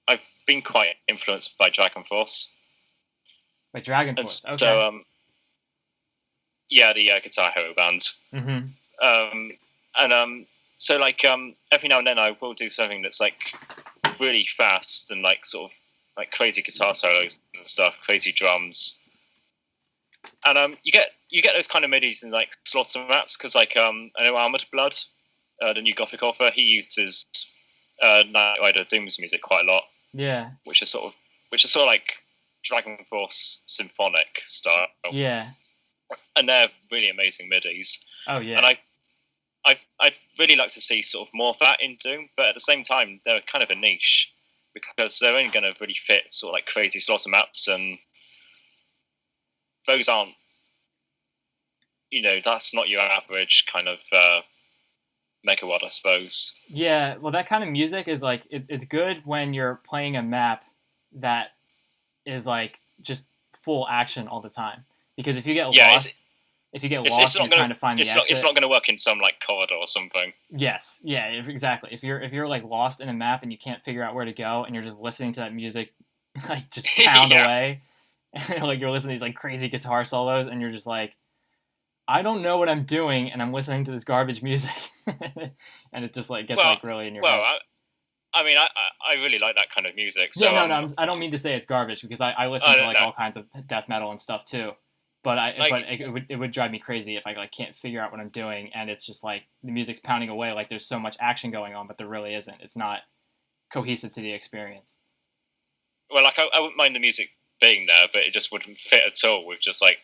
I've been quite influenced by Dragon Force. By Dragon Force, okay. So yeah, the Guitar Hero band. Mm-hmm. So like every now and then I will do something that's like really fast and like sort of like crazy guitar solos and stuff, crazy drums. And you get those kind of midis in like Slaughter maps because like I know Armored Blood, the new Gothic author, he uses Night Rider Doom's music quite a lot. Yeah. Which is sort of like Dragon Force symphonic style. Yeah. And they're really amazing midis. Oh yeah. And I'd really like to see sort of more of that in Doom, but at the same time they're kind of a niche because they're only going to really fit sort of like crazy Slaughter maps, and those aren't, that's not your average kind of Mega WOD, I suppose. Yeah, well, that kind of music is like it's good when you're playing a map that is like just full action all the time. Because if you get lost, and you're trying to find the exit, it's not going to work in some like corridor or something. Yes, yeah, exactly. If you're like lost in a map and you can't figure out where to go, and you're just listening to that music like just pound away, and like you're listening to these like crazy guitar solos, and you're just like, I don't know what I'm doing, and I'm listening to this garbage music, and it just like gets like really in your head. I mean, I really like that kind of music. So, yeah, no, I don't mean to say it's garbage because I listen to like all kinds of death metal and stuff too. But it would drive me crazy if I like can't figure out what I'm doing, and it's just like the music's pounding away, like there's so much action going on, but there really isn't. It's not cohesive to the experience. well, like I wouldn't mind the music being there, but it just wouldn't fit at all with just like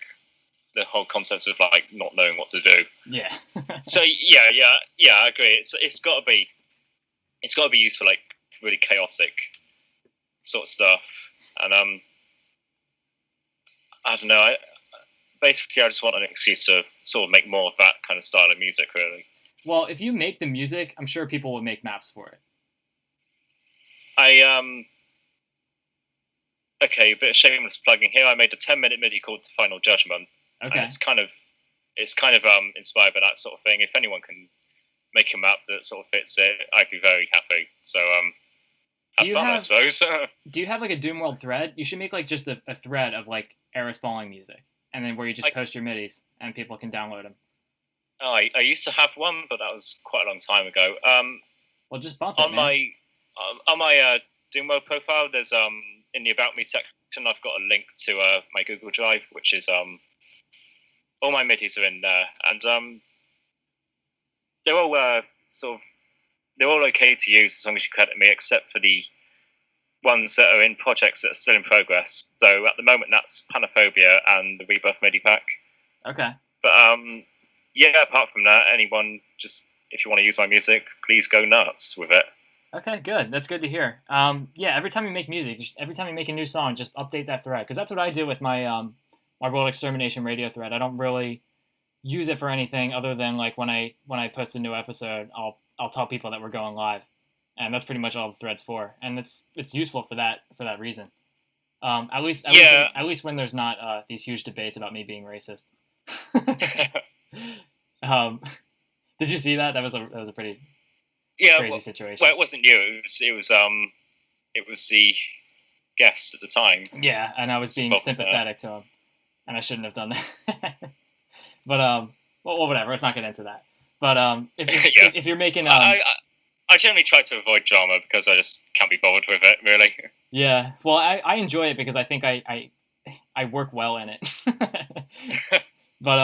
the whole concept of like not knowing what to do. Yeah. So yeah, I agree. It's got to be used for like really chaotic sort of stuff, and I don't know. Basically, I just want an excuse to sort of make more of that kind of style of music, really. Well, if you make the music, I'm sure people will make maps for it. Okay, a bit of shameless plugging here. I made a 10-minute MIDI called The Final Judgment. Okay. And it's kind of inspired by that sort of thing. If anyone can make a map that sort of fits it, I'd be very happy. So have fun, I suppose. Do you have like a Doomworld thread? You should make like just a thread of like Eris Falling music, and then where you just post your MIDIs and people can download them. Oh, I used to have one, but that was quite a long time ago. Well, just bump it, on man. On my Doomworld profile, there's in the About Me section, I've got a link to my Google Drive, which is all my MIDIs are in there, and they're all they're all okay to use as long as you credit me, except for the ones that are in projects that are still in progress. So at the moment, that's Panophobia and the Rebirth MIDI pack. Okay. But yeah, apart from that, anyone, just if you want to use my music, please go nuts with it. Okay, good. That's good to hear. Yeah, every time you make music, every time you make a new song, just update that thread, because that's what I do with my my World Extermination Radio thread. I don't really use it for anything other than like when I post a new episode, I'll tell people that we're going live, and that's pretty much all the thread's for, and it's useful for that reason. At least when there's not these huge debates about me being racist. Did you see that? That was a pretty crazy situation. Well, it wasn't you. It was the guest at the time. Yeah, and I was being sympathetic to him, and I shouldn't have done that. But well, whatever. Let's not get into that. But if you're making I generally try to avoid drama because I just can't be bothered with it, really. Yeah, well, I enjoy it because I think I work well in it. But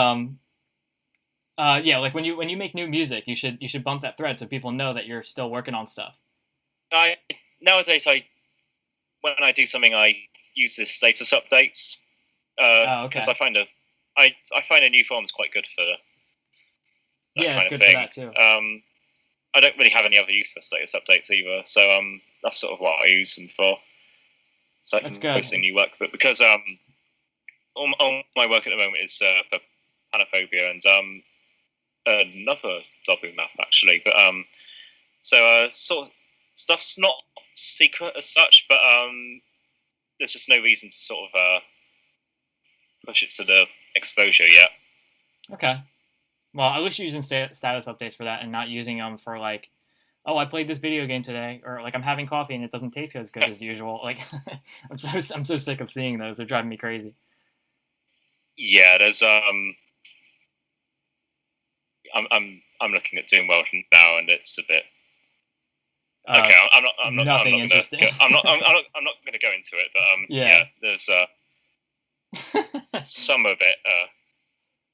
yeah, like when you make new music, you should bump that thread so people know that you're still working on stuff. Nowadays when I do something, I use the status updates because I find a new form's quite good for that yeah, kind it's of good thing. For that too. I don't really have any other use for status updates either, so that's sort of what I use them for. So I can post new work, but because all my work at the moment is for Panophobia and another double map actually, but so sort of stuff's not secret as such, but there's just no reason to sort of push it to the exposure yet. Okay. Well, at least you're using status updates for that and not using them for like, oh, I played this video game today, or like I'm having coffee and it doesn't taste as good as usual. Like, I'm so sick of seeing those. They're driving me crazy. Yeah, there's I'm looking at Doomworld now, and it's a bit. Okay, I'm not nothing interesting. I'm not going to go into it, but yeah there's some of it.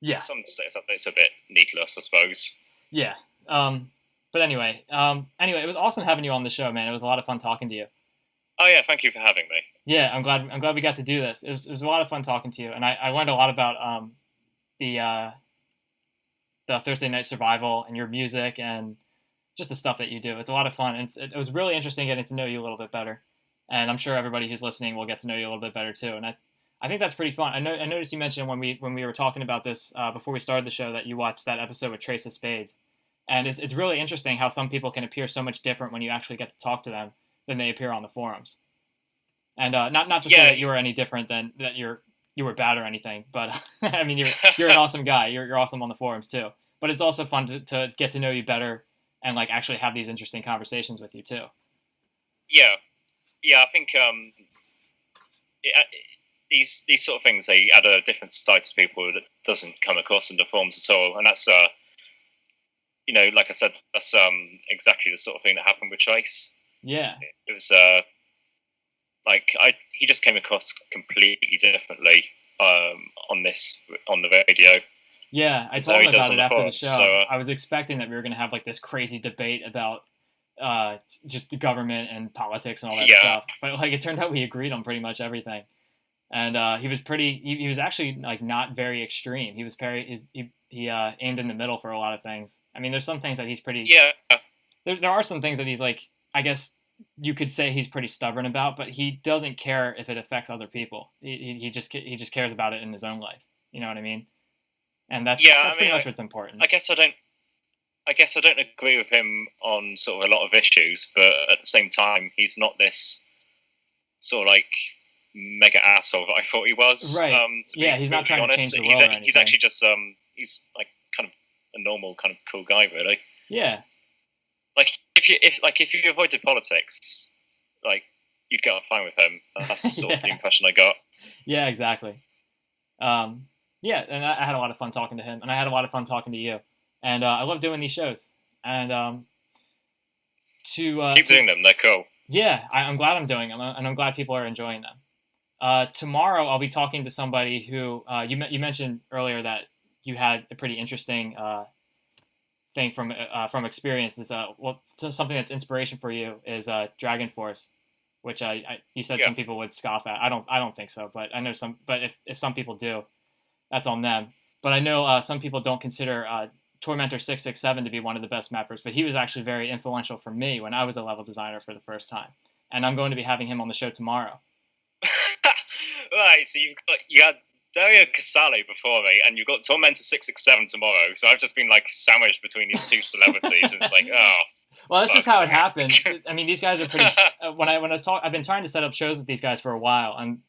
Yeah. Some status updates are a bit needless, I suppose. Yeah. But anyway, it was awesome having you on the show, man. It was a lot of fun talking to you. Oh yeah, thank you for having me. Yeah, I'm glad we got to do this. It was a lot of fun talking to you, and I learned a lot about the Thursday Night Survival and your music and just the stuff that you do. It's a lot of fun. And it was really interesting getting to know you a little bit better, and I'm sure everybody who's listening will get to know you a little bit better too. And I think that's pretty fun. I noticed you mentioned when we were talking about this before we started the show that you watched that episode with Trace of Spades, and it's really interesting how some people can appear so much different when you actually get to talk to them than they appear on the forums. And not to say that you were any different than that you were bad or anything, but I mean you're an awesome guy. You're awesome on the forums too. But it's also fun to get to know you better and like actually have these interesting conversations with you too. Yeah, I think these sort of things, they add a different side to people that doesn't come across in the forums at all, and that's like I said, that's exactly the sort of thing that happened with Trace. Yeah, it was he just came across completely differently on the radio. Yeah, I told him about it after the show. So, I was expecting that we were going to have like this crazy debate about just the government and politics and all that Yeah. stuff. But like it turned out we agreed on pretty much everything. And he was pretty. He was actually like not very extreme. He was he aimed in the middle for a lot of things. I mean, there's some things that he's pretty. Yeah. There are some things that he's like. I guess you could say he's pretty stubborn about, but he doesn't care if it affects other people. He just cares about it in his own life. You know what I mean? And that's pretty much what's important. I guess I don't agree with him on sort of a lot of issues, but at the same time, he's not this sort of like mega asshole that I thought he was. Right. He's not trying to change the world or anything. He's actually just he's like kind of a normal kind of cool guy, really. Yeah. Like if you avoided politics, like you'd get on fine with him. That's sort of the impression I got. Yeah, exactly. And I had a lot of fun talking to him, and I had a lot of fun talking to you, and I love doing these shows. And keep doing them; they're cool. Yeah, I'm glad I'm doing them, and I'm glad people are enjoying them. Tomorrow, I'll be talking to somebody who you mentioned earlier that you had a pretty interesting thing from experience. Is something that's inspiration for you is Dragon Force, which you said some people would scoff at. I don't think so, but I know some. But if some people do, that's on them. But I know some people don't consider Tormentor 667 to be one of the best mappers, but he was actually very influential for me when I was a level designer for the first time. And I'm going to be having him on the show tomorrow. Right, so you had Dario Casale before me, and you've got Tormentor 667 tomorrow. So I've just been like sandwiched between these two celebrities, and it's like, oh. Well, that's just how it happened. I mean, these guys are pretty. When I was talking, I've been trying to set up shows with these guys for a while, and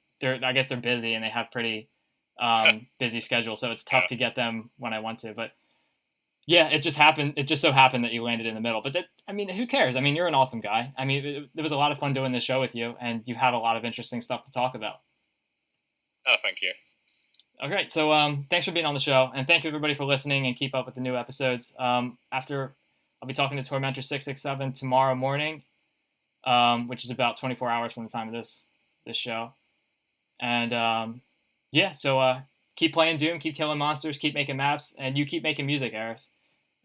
I guess they're busy and they have pretty busy schedules, so it's tough to get them when I want to. But yeah, it just happened. It just so happened that you landed in the middle. But I mean, who cares? I mean, you're an awesome guy. I mean, it was a lot of fun doing this show with you, and you have a lot of interesting stuff to talk about. Oh, thank you. Okay, so thanks for being on the show, and thank you everybody for listening, and keep up with the new episodes. After I'll be talking to Tormentor 667 tomorrow morning, which is about 24 hours from the time of this show. And so keep playing Doom, keep killing monsters, keep making maps, and you keep making music, Eris.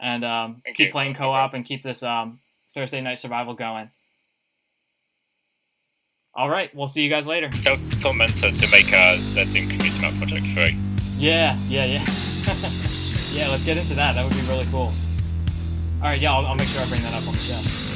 And keep playing co-op and keep this Thursday night survival going. All right, we'll see you guys later. Tell Tormentor to make their Doom community map project free. Yeah. Yeah, let's get into that. That would be really cool. All right, I'll make sure I bring that up on the show.